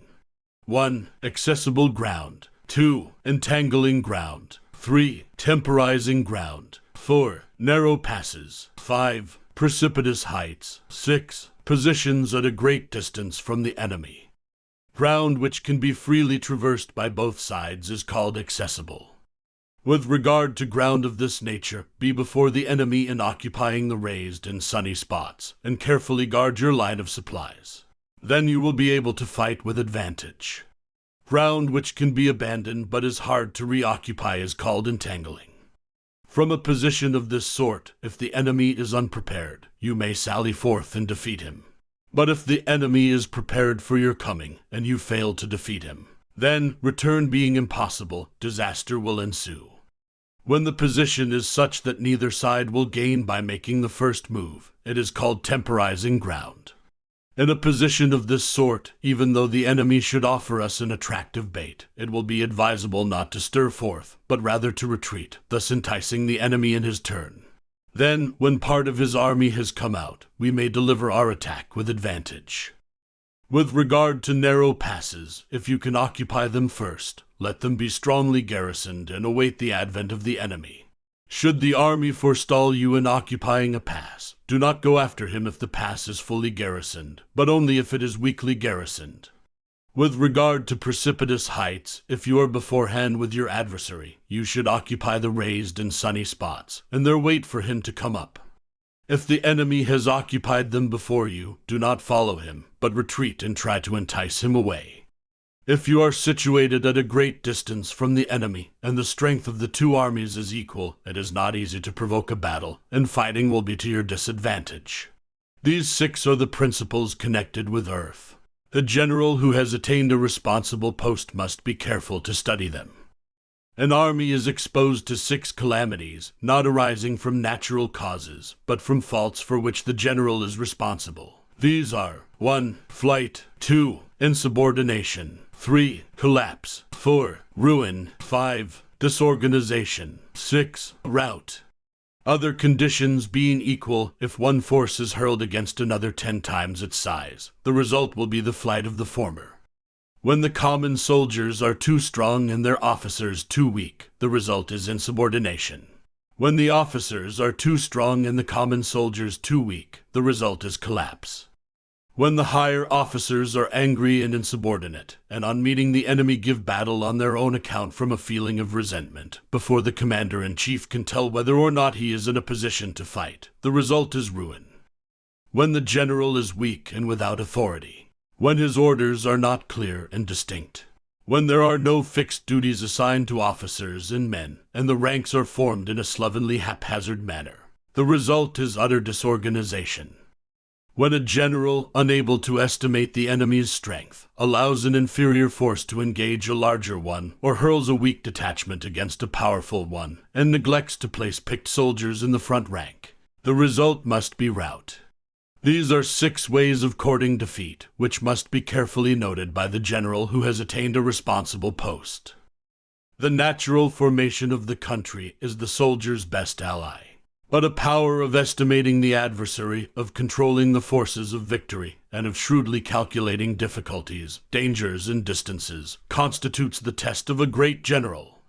1. Accessible ground. 2. Entangling ground. 3. Temporizing ground. 4. Narrow passes. 5. Precipitous heights. 6. Positions at a great distance from the enemy. Ground which can be freely traversed by both sides is called accessible. With regard to ground of this nature, be before the enemy in occupying the raised and sunny spots, and carefully guard your line of supplies. Then you will be able to fight with advantage. Ground which can be abandoned but is hard to reoccupy is called entangling. From a position of this sort, if the enemy is unprepared, you may sally forth and defeat him. But if the enemy is prepared for your coming, and you fail to defeat him, then, return being impossible, disaster will ensue. When the position is such that neither side will gain by making the first move, it is called temporizing ground. In a position of this sort, even though the enemy should offer us an attractive bait, it will be advisable not to stir forth, but rather to retreat, thus enticing the enemy in his turn. Then, when part of his army has come out, we may deliver our attack with advantage. With regard to narrow passes, if you can occupy them first, let them be strongly garrisoned and await the advent of the enemy. Should the army forestall you in occupying a pass, do not go after him if the pass is fully garrisoned, but only if it is weakly garrisoned. With regard to precipitous heights, if you are beforehand with your adversary, you should occupy the raised and sunny spots, and there wait for him to come up. If the enemy has occupied them before you, do not follow him, but retreat and try to entice him away. If you are situated at a great distance from the enemy, and the strength of the two armies is equal, it is not easy to provoke a battle, and fighting will be to your disadvantage. These 6 are the principles connected with earth. The general who has attained a responsible post must be careful to study them. An army is exposed to 6 calamities, not arising from natural causes, but from faults for which the general is responsible. These are 1. Flight, 2. Insubordination, 3. Collapse, 4. Ruin, 5. Disorganization, 6. Rout. Other conditions being equal, if one force is hurled against another 10 times its size, the result will be the flight of the former. When the common soldiers are too strong and their officers too weak, the result is insubordination. When the officers are too strong and the common soldiers too weak, the result is collapse. When the higher officers are angry and insubordinate, and on meeting the enemy give battle on their own account from a feeling of resentment, before the commander-in-chief can tell whether or not he is in a position to fight, the result is ruin. When the general is weak and without authority, when his orders are not clear and distinct, when there are no fixed duties assigned to officers and men, and the ranks are formed in a slovenly haphazard manner, the result is utter disorganization. When a general, unable to estimate the enemy's strength, allows an inferior force to engage a larger one, or hurls a weak detachment against a powerful one, and neglects to place picked soldiers in the front rank, the result must be rout. These are 6 ways of courting defeat, which must be carefully noted by the general who has attained a responsible post. The natural formation of the country is the soldier's best ally. But a power of estimating the adversary, of controlling the forces of victory, and of shrewdly calculating difficulties, dangers, and distances, constitutes the test of a great general.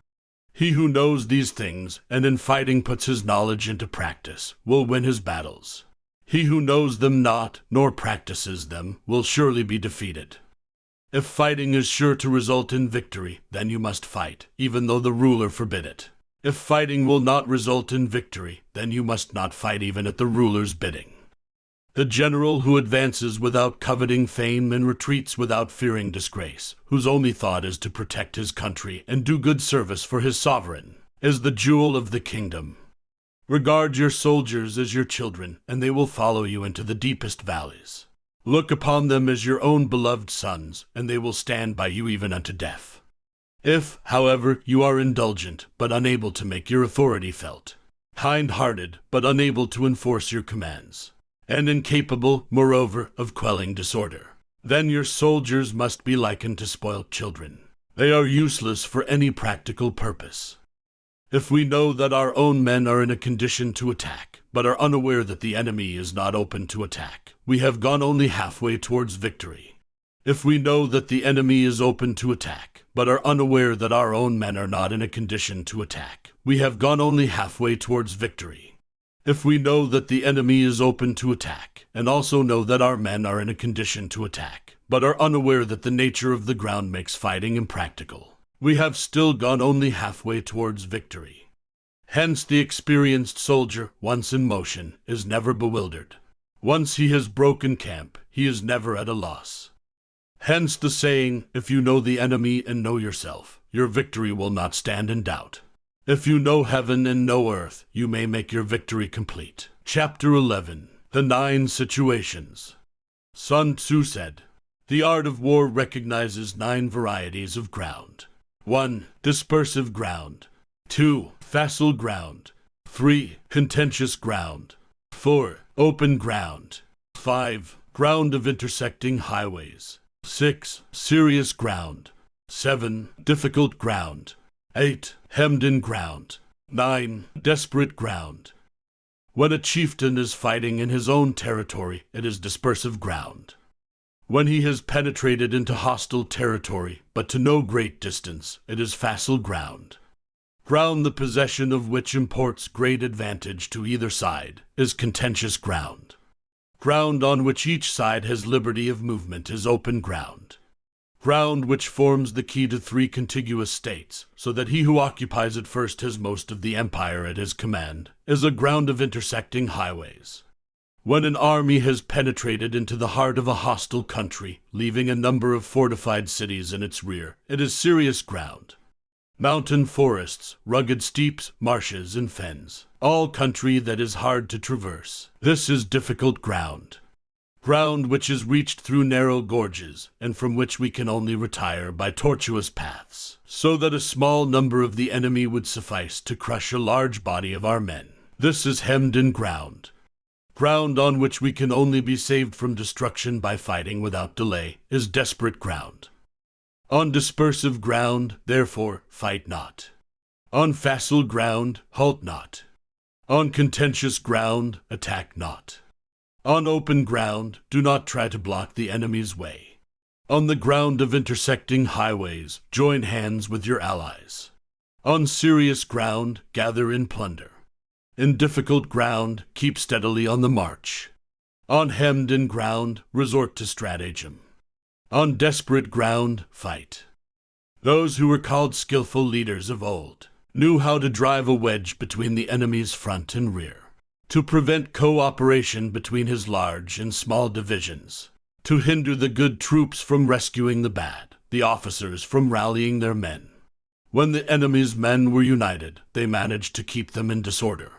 He who knows these things, and in fighting puts his knowledge into practice, will win his battles. He who knows them not, nor practices them, will surely be defeated. If fighting is sure to result in victory, then you must fight, even though the ruler forbid it. If fighting will not result in victory, then you must not fight even at the ruler's bidding. The general who advances without coveting fame and retreats without fearing disgrace, whose only thought is to protect his country and do good service for his sovereign, is the jewel of the kingdom. Regard your soldiers as your children, and they will follow you into the deepest valleys. Look upon them as your own beloved sons, and they will stand by you even unto death. If, however, you are indulgent, but unable to make your authority felt, kind-hearted, but unable to enforce your commands, and incapable, moreover, of quelling disorder, then your soldiers must be likened to spoilt children. They are useless for any practical purpose. If we know that our own men are in a condition to attack, but are unaware that the enemy is not open to attack, we have gone only halfway towards victory. If we know that the enemy is open to attack, but are unaware that our own men are not in a condition to attack, we have gone only halfway towards victory. If we know that the enemy is open to attack, and also know that our men are in a condition to attack, but are unaware that the nature of the ground makes fighting impractical, we have still gone only halfway towards victory. Hence the experienced soldier, once in motion, is never bewildered. Once he has broken camp, he is never at a loss. Hence the saying, if you know the enemy and know yourself, your victory will not stand in doubt. If you know heaven and know earth, you may make your victory complete. Chapter 11. The 9 Situations. Sun Tzu said, "The art of war recognizes 9 varieties of ground. 1. Dispersive ground. 2. Facile ground. 3. Contentious ground. 4. Open ground. 5. Ground of intersecting highways. 6. Serious ground. 7. Difficult ground. 8. Hemmed-in ground. 9. Desperate ground. When a chieftain is fighting in his own territory, it is dispersive ground. When he has penetrated into hostile territory, but to no great distance, it is facile ground. Ground the possession of which imports great advantage to either side is contentious ground. Ground on which each side has liberty of movement is open ground. Ground which forms the key to 3 contiguous states, so that he who occupies it first has most of the empire at his command, is a ground of intersecting highways. When an army has penetrated into the heart of a hostile country, leaving a number of fortified cities in its rear, it is serious ground. Mountain forests, rugged steeps, marshes, and fens, all country that is hard to traverse. This is difficult ground. Ground which is reached through narrow gorges, and from which we can only retire by tortuous paths, so that a small number of the enemy would suffice to crush a large body of our men. This is hemmed-in ground. Ground on which we can only be saved from destruction by fighting without delay is desperate ground. On dispersive ground, therefore, fight not. On facile ground, halt not. On contentious ground, attack not. On open ground, do not try to block the enemy's way. On the ground of intersecting highways, join hands with your allies. On serious ground, gather in plunder. In difficult ground, keep steadily on the march. On hemmed-in ground, resort to stratagem. On desperate ground, fight. Those who were called skillful leaders of old knew how to drive a wedge between the enemy's front and rear, to prevent cooperation between his large and small divisions, to hinder the good troops from rescuing the bad, the officers from rallying their men. When the enemy's men were united, they managed to keep them in disorder.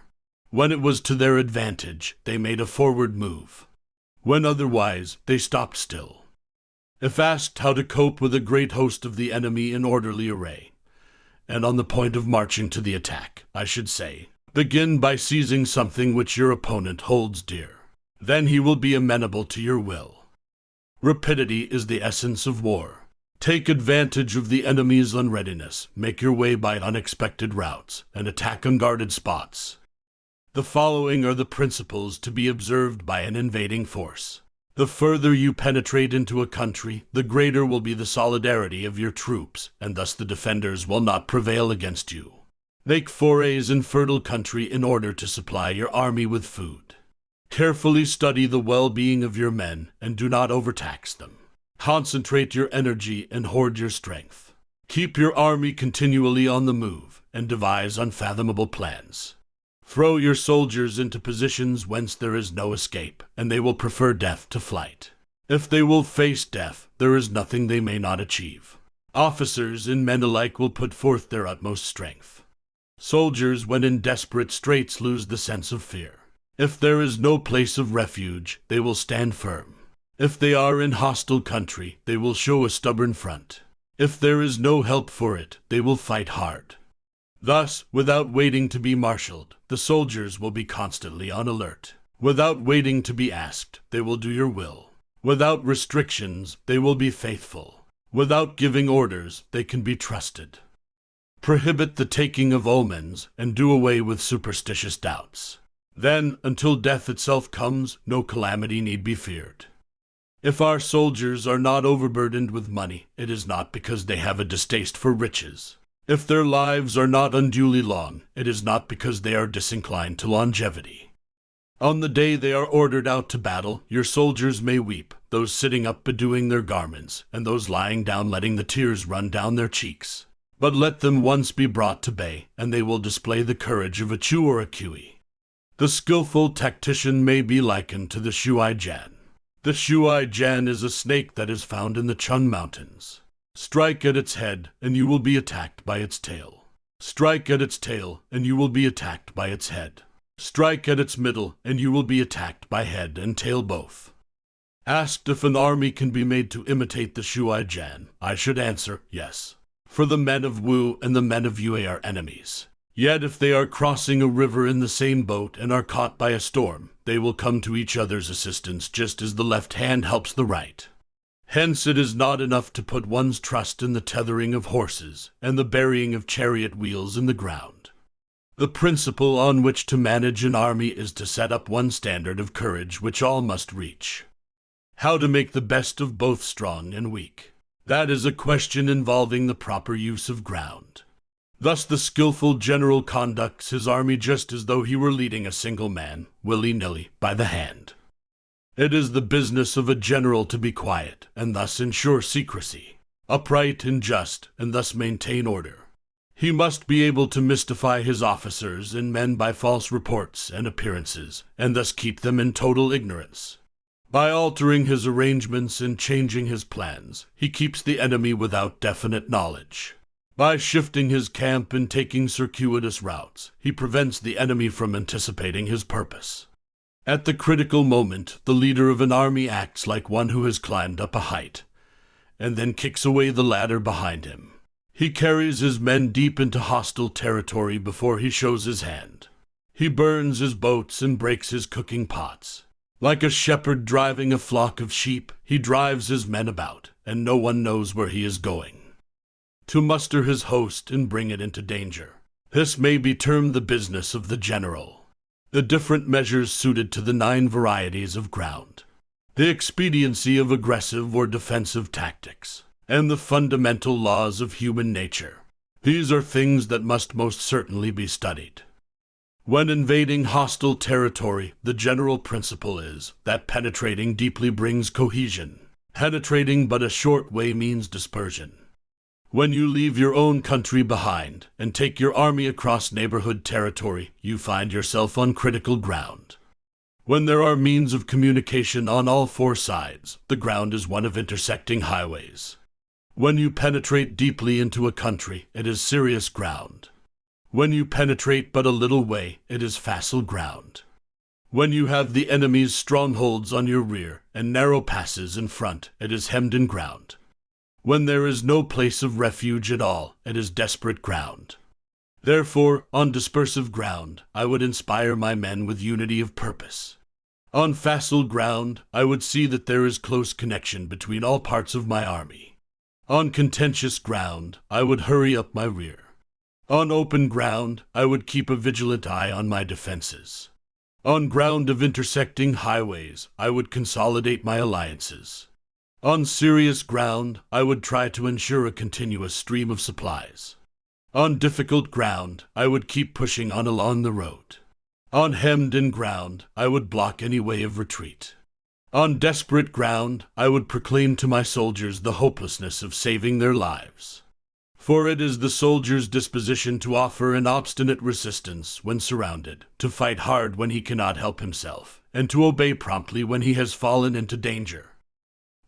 When it was to their advantage, they made a forward move. When otherwise, they stopped still. If asked how to cope with a great host of the enemy in orderly array, and on the point of marching to the attack, I should say, begin by seizing something which your opponent holds dear. Then he will be amenable to your will. Rapidity is the essence of war. Take advantage of the enemy's unreadiness, make your way by unexpected routes, and attack unguarded spots. The following are the principles to be observed by an invading force. The further you penetrate into a country, the greater will be the solidarity of your troops, and thus the defenders will not prevail against you. Make forays in fertile country in order to supply your army with food. Carefully study the well-being of your men, and do not overtax them. Concentrate your energy and hoard your strength. Keep your army continually on the move, and devise unfathomable plans. Throw your soldiers into positions whence there is no escape, and they will prefer death to flight. If they will face death, there is nothing they may not achieve. Officers and men alike will put forth their utmost strength. Soldiers, when in desperate straits, lose the sense of fear. If there is no place of refuge, they will stand firm. If they are in hostile country, they will show a stubborn front. If there is no help for it, they will fight hard. Thus, without waiting to be marshaled, the soldiers will be constantly on alert. Without waiting to be asked, they will do your will. Without restrictions, they will be faithful. Without giving orders, they can be trusted. Prohibit the taking of omens, and do away with superstitious doubts. Then, until death itself comes, no calamity need be feared. If our soldiers are not overburdened with money, it is not because they have a distaste for riches. If their lives are not unduly long, it is not because they are disinclined to longevity. On the day they are ordered out to battle, your soldiers may weep, those sitting up bedewing their garments, and those lying down letting the tears run down their cheeks. But let them once be brought to bay, and they will display the courage of a Chu or a Kui. The skillful tactician may be likened to the Shuai-Jan. The Shuai-Jan is a snake that is found in the Chun Mountains. Strike at its head, and you will be attacked by its tail. Strike at its tail, and you will be attacked by its head. Strike at its middle, and you will be attacked by head and tail both. Asked if an army can be made to imitate the Shuai-Jan, I should answer yes. For the men of Wu and the men of Yue are enemies. Yet if they are crossing a river in the same boat and are caught by a storm, they will come to each other's assistance just as the left hand helps the right. Hence it is not enough to put one's trust in the tethering of horses and the burying of chariot wheels in the ground. The principle on which to manage an army is to set up one standard of courage which all must reach. How to make the best of both strong and weak. That is a question involving the proper use of ground. Thus the skillful general conducts his army just as though he were leading a single man, willy-nilly, by the hand. It is the business of a general to be quiet, and thus ensure secrecy, upright and just, and thus maintain order. He must be able to mystify his officers and men by false reports and appearances, and thus keep them in total ignorance. By altering his arrangements and changing his plans, he keeps the enemy without definite knowledge. By shifting his camp and taking circuitous routes, he prevents the enemy from anticipating his purpose. At the critical moment, the leader of an army acts like one who has climbed up a height, and then kicks away the ladder behind him. He carries his men deep into hostile territory before he shows his hand. He burns his boats and breaks his cooking pots. Like a shepherd driving a flock of sheep, he drives his men about, and no one knows where he is going. To muster his host and bring it into danger. This may be termed the business of the general. The different measures suited to the 9 varieties of ground. The expediency of aggressive or defensive tactics, and the fundamental laws of human nature. These are things that must most certainly be studied. When invading hostile territory, the general principle is that penetrating deeply brings cohesion. Penetrating but a short way means dispersion. When you leave your own country behind and take your army across neighborhood territory, you find yourself on critical ground. When there are means of communication on all 4 sides, the ground is one of intersecting highways. When you penetrate deeply into a country, it is serious ground. When you penetrate but a little way, it is facile ground. When you have the enemy's strongholds on your rear and narrow passes in front, it is hemmed-in ground. When there is no place of refuge at all, it is desperate ground. Therefore, on dispersive ground, I would inspire my men with unity of purpose. On facile ground, I would see that there is close connection between all parts of my army. On contentious ground, I would hurry up my rear. On open ground, I would keep a vigilant eye on my defenses. On ground of intersecting highways, I would consolidate my alliances. On serious ground, I would try to ensure a continuous stream of supplies. On difficult ground, I would keep pushing on along the road. On hemmed-in ground, I would block any way of retreat. On desperate ground, I would proclaim to my soldiers the hopelessness of saving their lives. For it is the soldier's disposition to offer an obstinate resistance when surrounded, to fight hard when he cannot help himself, and to obey promptly when he has fallen into danger.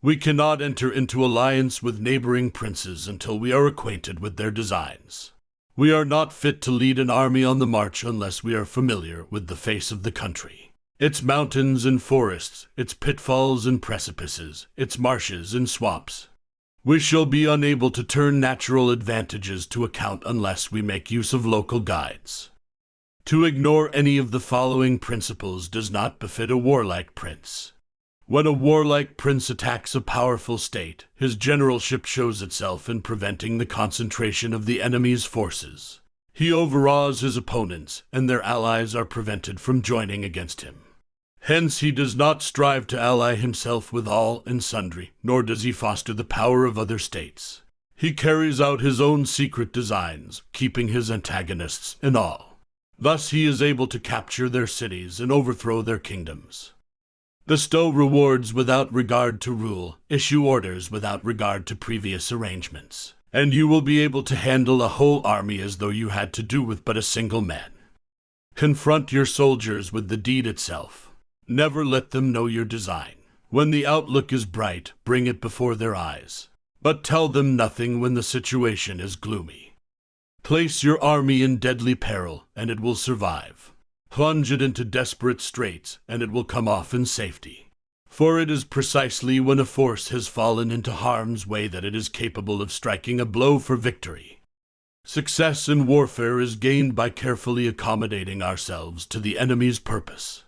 We cannot enter into alliance with neighboring princes until we are acquainted with their designs. We are not fit to lead an army on the march unless we are familiar with the face of the country, its mountains and forests, its pitfalls and precipices, its marshes and swamps. We shall be unable to turn natural advantages to account unless we make use of local guides. To ignore any of the following principles does not befit a warlike prince. When a warlike prince attacks a powerful state, his generalship shows itself in preventing the concentration of the enemy's forces. He overawes his opponents, and their allies are prevented from joining against him. Hence he does not strive to ally himself with all and sundry, nor does he foster the power of other states. He carries out his own secret designs, keeping his antagonists in awe. Thus he is able to capture their cities and overthrow their kingdoms. Bestow rewards without regard to rule, issue orders without regard to previous arrangements, and you will be able to handle a whole army as though you had to do with but a single man. Confront your soldiers with the deed itself. Never let them know your design. When the outlook is bright, bring it before their eyes, but tell them nothing when the situation is gloomy. Place your army in deadly peril, and it will survive. Plunge it into desperate straits, and it will come off in safety. For it is precisely when a force has fallen into harm's way that it is capable of striking a blow for victory. Success in warfare is gained by carefully accommodating ourselves to the enemy's purpose.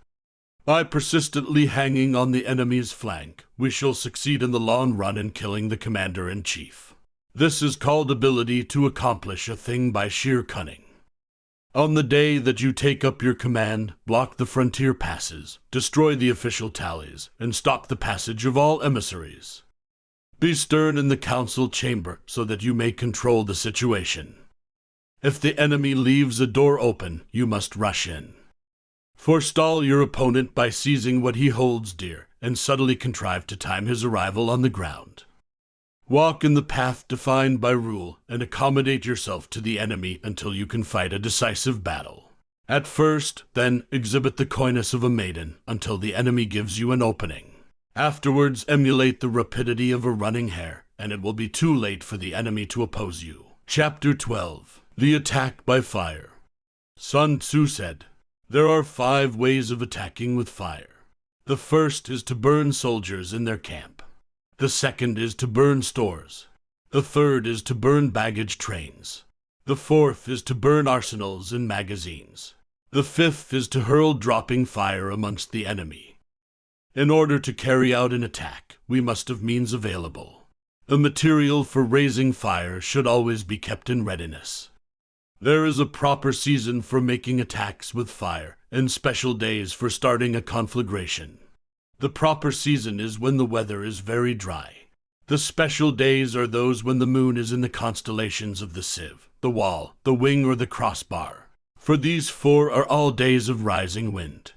By persistently hanging on the enemy's flank, we shall succeed in the long run in killing the commander-in-chief. This is called ability to accomplish a thing by sheer cunning. On the day that you take up your command, block the frontier passes, destroy the official tallies, and stop the passage of all emissaries. Be stern in the council chamber so that you may control the situation. If the enemy leaves a door open, you must rush in. Forestall your opponent by seizing what he holds dear, and subtly contrive to time his arrival on the ground. Walk in the path defined by rule, and accommodate yourself to the enemy until you can fight a decisive battle. At first, then, exhibit the coyness of a maiden until the enemy gives you an opening. Afterwards, emulate the rapidity of a running hare, and it will be too late for the enemy to oppose you. Chapter 12. The Attack by Fire. Sun Tzu said, "There are 5 ways of attacking with fire. The first is to burn soldiers in their camp. The second is to burn stores. The third is to burn baggage trains. The fourth is to burn arsenals and magazines. The fifth is to hurl dropping fire amongst the enemy. In order to carry out an attack, we must have means available. The material for raising fire should always be kept in readiness. There is a proper season for making attacks with fire, and special days for starting a conflagration. The proper season is when the weather is very dry. The special days are those when the moon is in the constellations of the sieve, the wall, the wing, or the crossbar. For these 4 are all days of rising wind.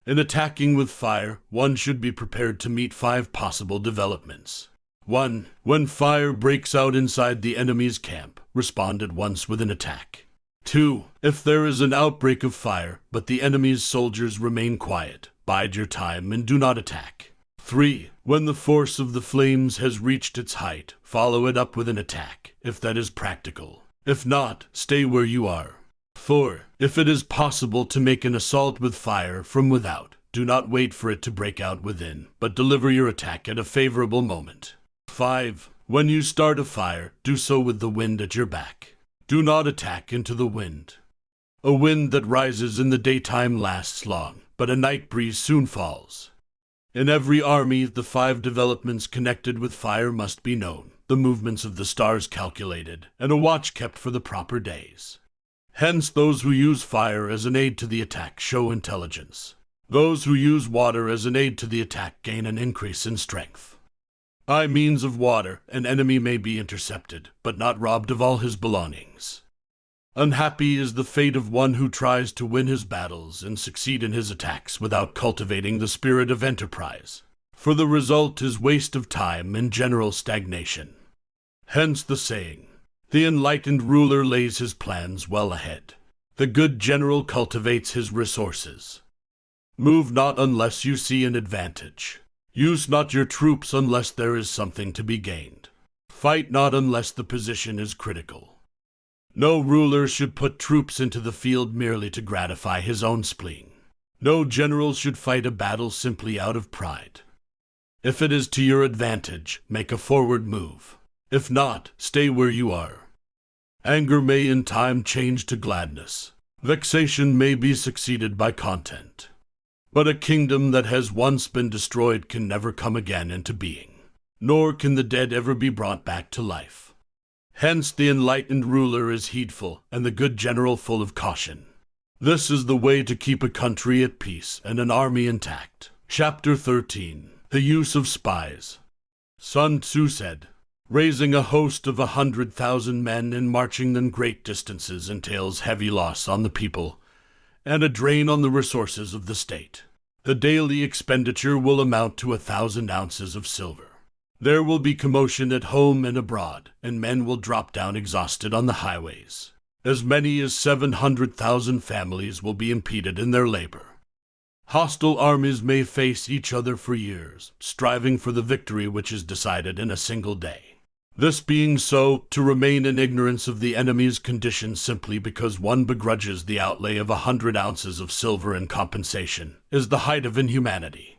In attacking with fire, one should be prepared to meet 5 possible developments. 1. When fire breaks out inside the enemy's camp, respond at once with an attack. 2. If there is an outbreak of fire, but the enemy's soldiers remain quiet, bide your time and do not attack. 3. When the force of the flames has reached its height, follow it up with an attack, if that is practical. If not, stay where you are. 4. If it is possible to make an assault with fire from without, do not wait for it to break out within, but deliver your attack at a favorable moment. 5. When you start a fire, do so with the wind at your back. Do not attack into the wind. A wind that rises in the daytime lasts long, but a night breeze soon falls. In every army, the 5 developments connected with fire must be known, the movements of the stars calculated, and a watch kept for the proper days. Hence, those who use fire as an aid to the attack show intelligence. Those who use water as an aid to the attack gain an increase in strength. By means of water, an enemy may be intercepted, but not robbed of all his belongings. Unhappy is the fate of one who tries to win his battles and succeed in his attacks without cultivating the spirit of enterprise, for the result is waste of time and general stagnation. Hence the saying, "The enlightened ruler lays his plans well ahead. The good general cultivates his resources." Move not unless you see an advantage. Use not your troops unless there is something to be gained. Fight not unless the position is critical. No ruler should put troops into the field merely to gratify his own spleen. No general should fight a battle simply out of pride. If it is to your advantage, make a forward move. If not, stay where you are. Anger may in time change to gladness. Vexation may be succeeded by content. But a kingdom that has once been destroyed can never come again into being, nor can the dead ever be brought back to life. Hence the enlightened ruler is heedful, and the good general full of caution. This is the way to keep a country at peace and an army intact. Chapter 13. The Use of Spies. Sun Tzu said, "Raising a host of 100,000 men and marching them great distances entails heavy loss on the people, and a drain on the resources of the state. The daily expenditure will amount to 1,000 ounces of silver. There will be commotion at home and abroad, and men will drop down exhausted on the highways. As many as 700,000 families will be impeded in their labor. Hostile armies may face each other for years, striving for the victory which is decided in a single day. This being so, to remain in ignorance of the enemy's condition simply because one begrudges the outlay of 100 ounces of silver in compensation is the height of inhumanity.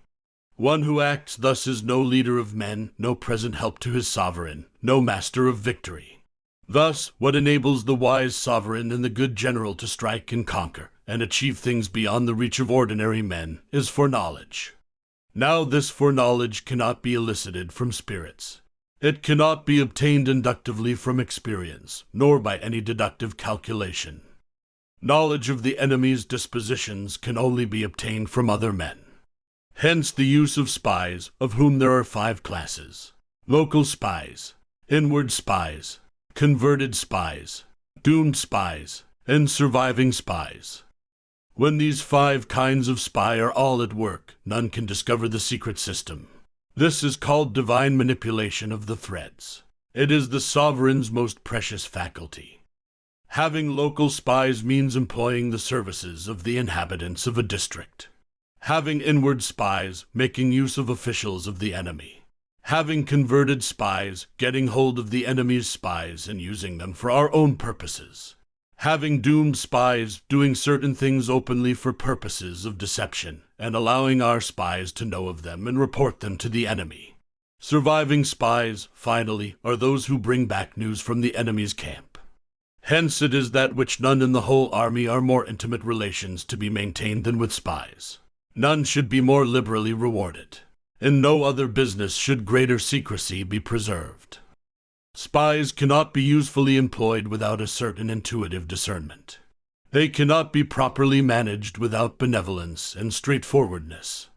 One who acts thus is no leader of men, no present help to his sovereign, no master of victory. Thus, what enables the wise sovereign and the good general to strike and conquer, and achieve things beyond the reach of ordinary men, is foreknowledge. Now this foreknowledge cannot be elicited from spirits. It cannot be obtained inductively from experience, nor by any deductive calculation. Knowledge of the enemy's dispositions can only be obtained from other men. Hence the use of spies, of whom there are 5 classes: local spies, inward spies, converted spies, doomed spies, and surviving spies. When these 5 kinds of spy are all at work, none can discover the secret system. This is called divine manipulation of the threads. It is the sovereign's most precious faculty. Having local spies means employing the services of the inhabitants of a district. Having inward spies, making use of officials of the enemy. Having converted spies, getting hold of the enemy's spies and using them for our own purposes. Having doomed spies, doing certain things openly for purposes of deception, and allowing our spies to know of them and report them to the enemy. Surviving spies, finally, are those who bring back news from the enemy's camp. Hence it is that which none in the whole army are more intimate relations to be maintained than with spies. None should be more liberally rewarded. In no other business should greater secrecy be preserved. Spies cannot be usefully employed without a certain intuitive discernment. They cannot be properly managed without benevolence and straightforwardness.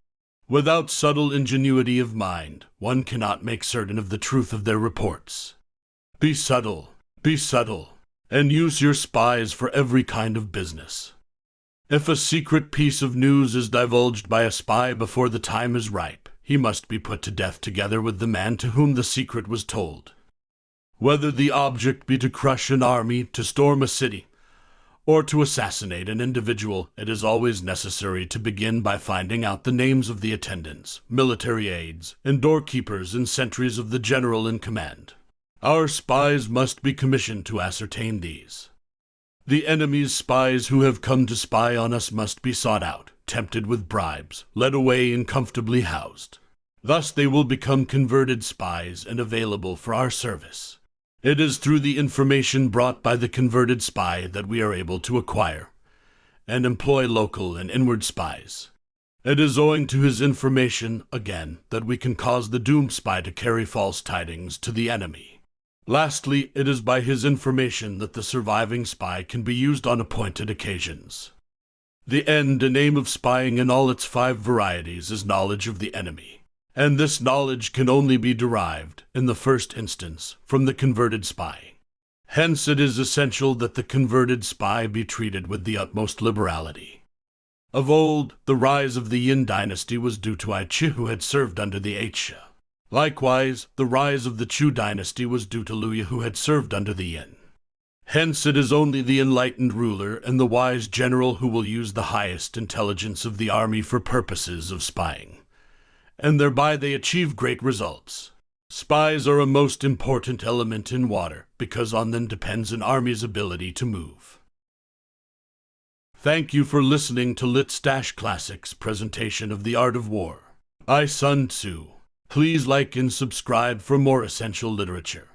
Without subtle ingenuity of mind, one cannot make certain of the truth of their reports. Be subtle, and use your spies for every kind of business. If a secret piece of news is divulged by a spy before the time is ripe, he must be put to death together with the man to whom the secret was told. Whether the object be to crush an army, to storm a city, or to assassinate an individual, it is always necessary to begin by finding out the names of the attendants, military aides, and doorkeepers and sentries of the general in command. Our spies must be commissioned to ascertain these. The enemy's spies who have come to spy on us must be sought out, tempted with bribes, led away and comfortably housed. Thus they will become converted spies and available for our service. It is through the information brought by the converted spy that we are able to acquire and employ local and inward spies. It is owing to his information, again, that we can cause the doomed spy to carry false tidings to the enemy. Lastly, it is by his information that the surviving spy can be used on appointed occasions. The end and aim of spying in all its 5 varieties is knowledge of the enemy. And this knowledge can only be derived, in the first instance, from the converted spy. Hence it is essential that the converted spy be treated with the utmost liberality. Of old, the rise of the Yin dynasty was due to Ai Chi, who had served under the Xia. Likewise, the rise of the Chu dynasty was due to Liu, who had served under the Yin. Hence it is only the enlightened ruler and the wise general who will use the highest intelligence of the army for purposes of spying, and thereby they achieve great results. Spies are a most important element in water, because on them depends an army's ability to move. Thank you for listening to Lit-Classics presentation of The Art of War by Sun Tzu. Please like and subscribe for more essential literature.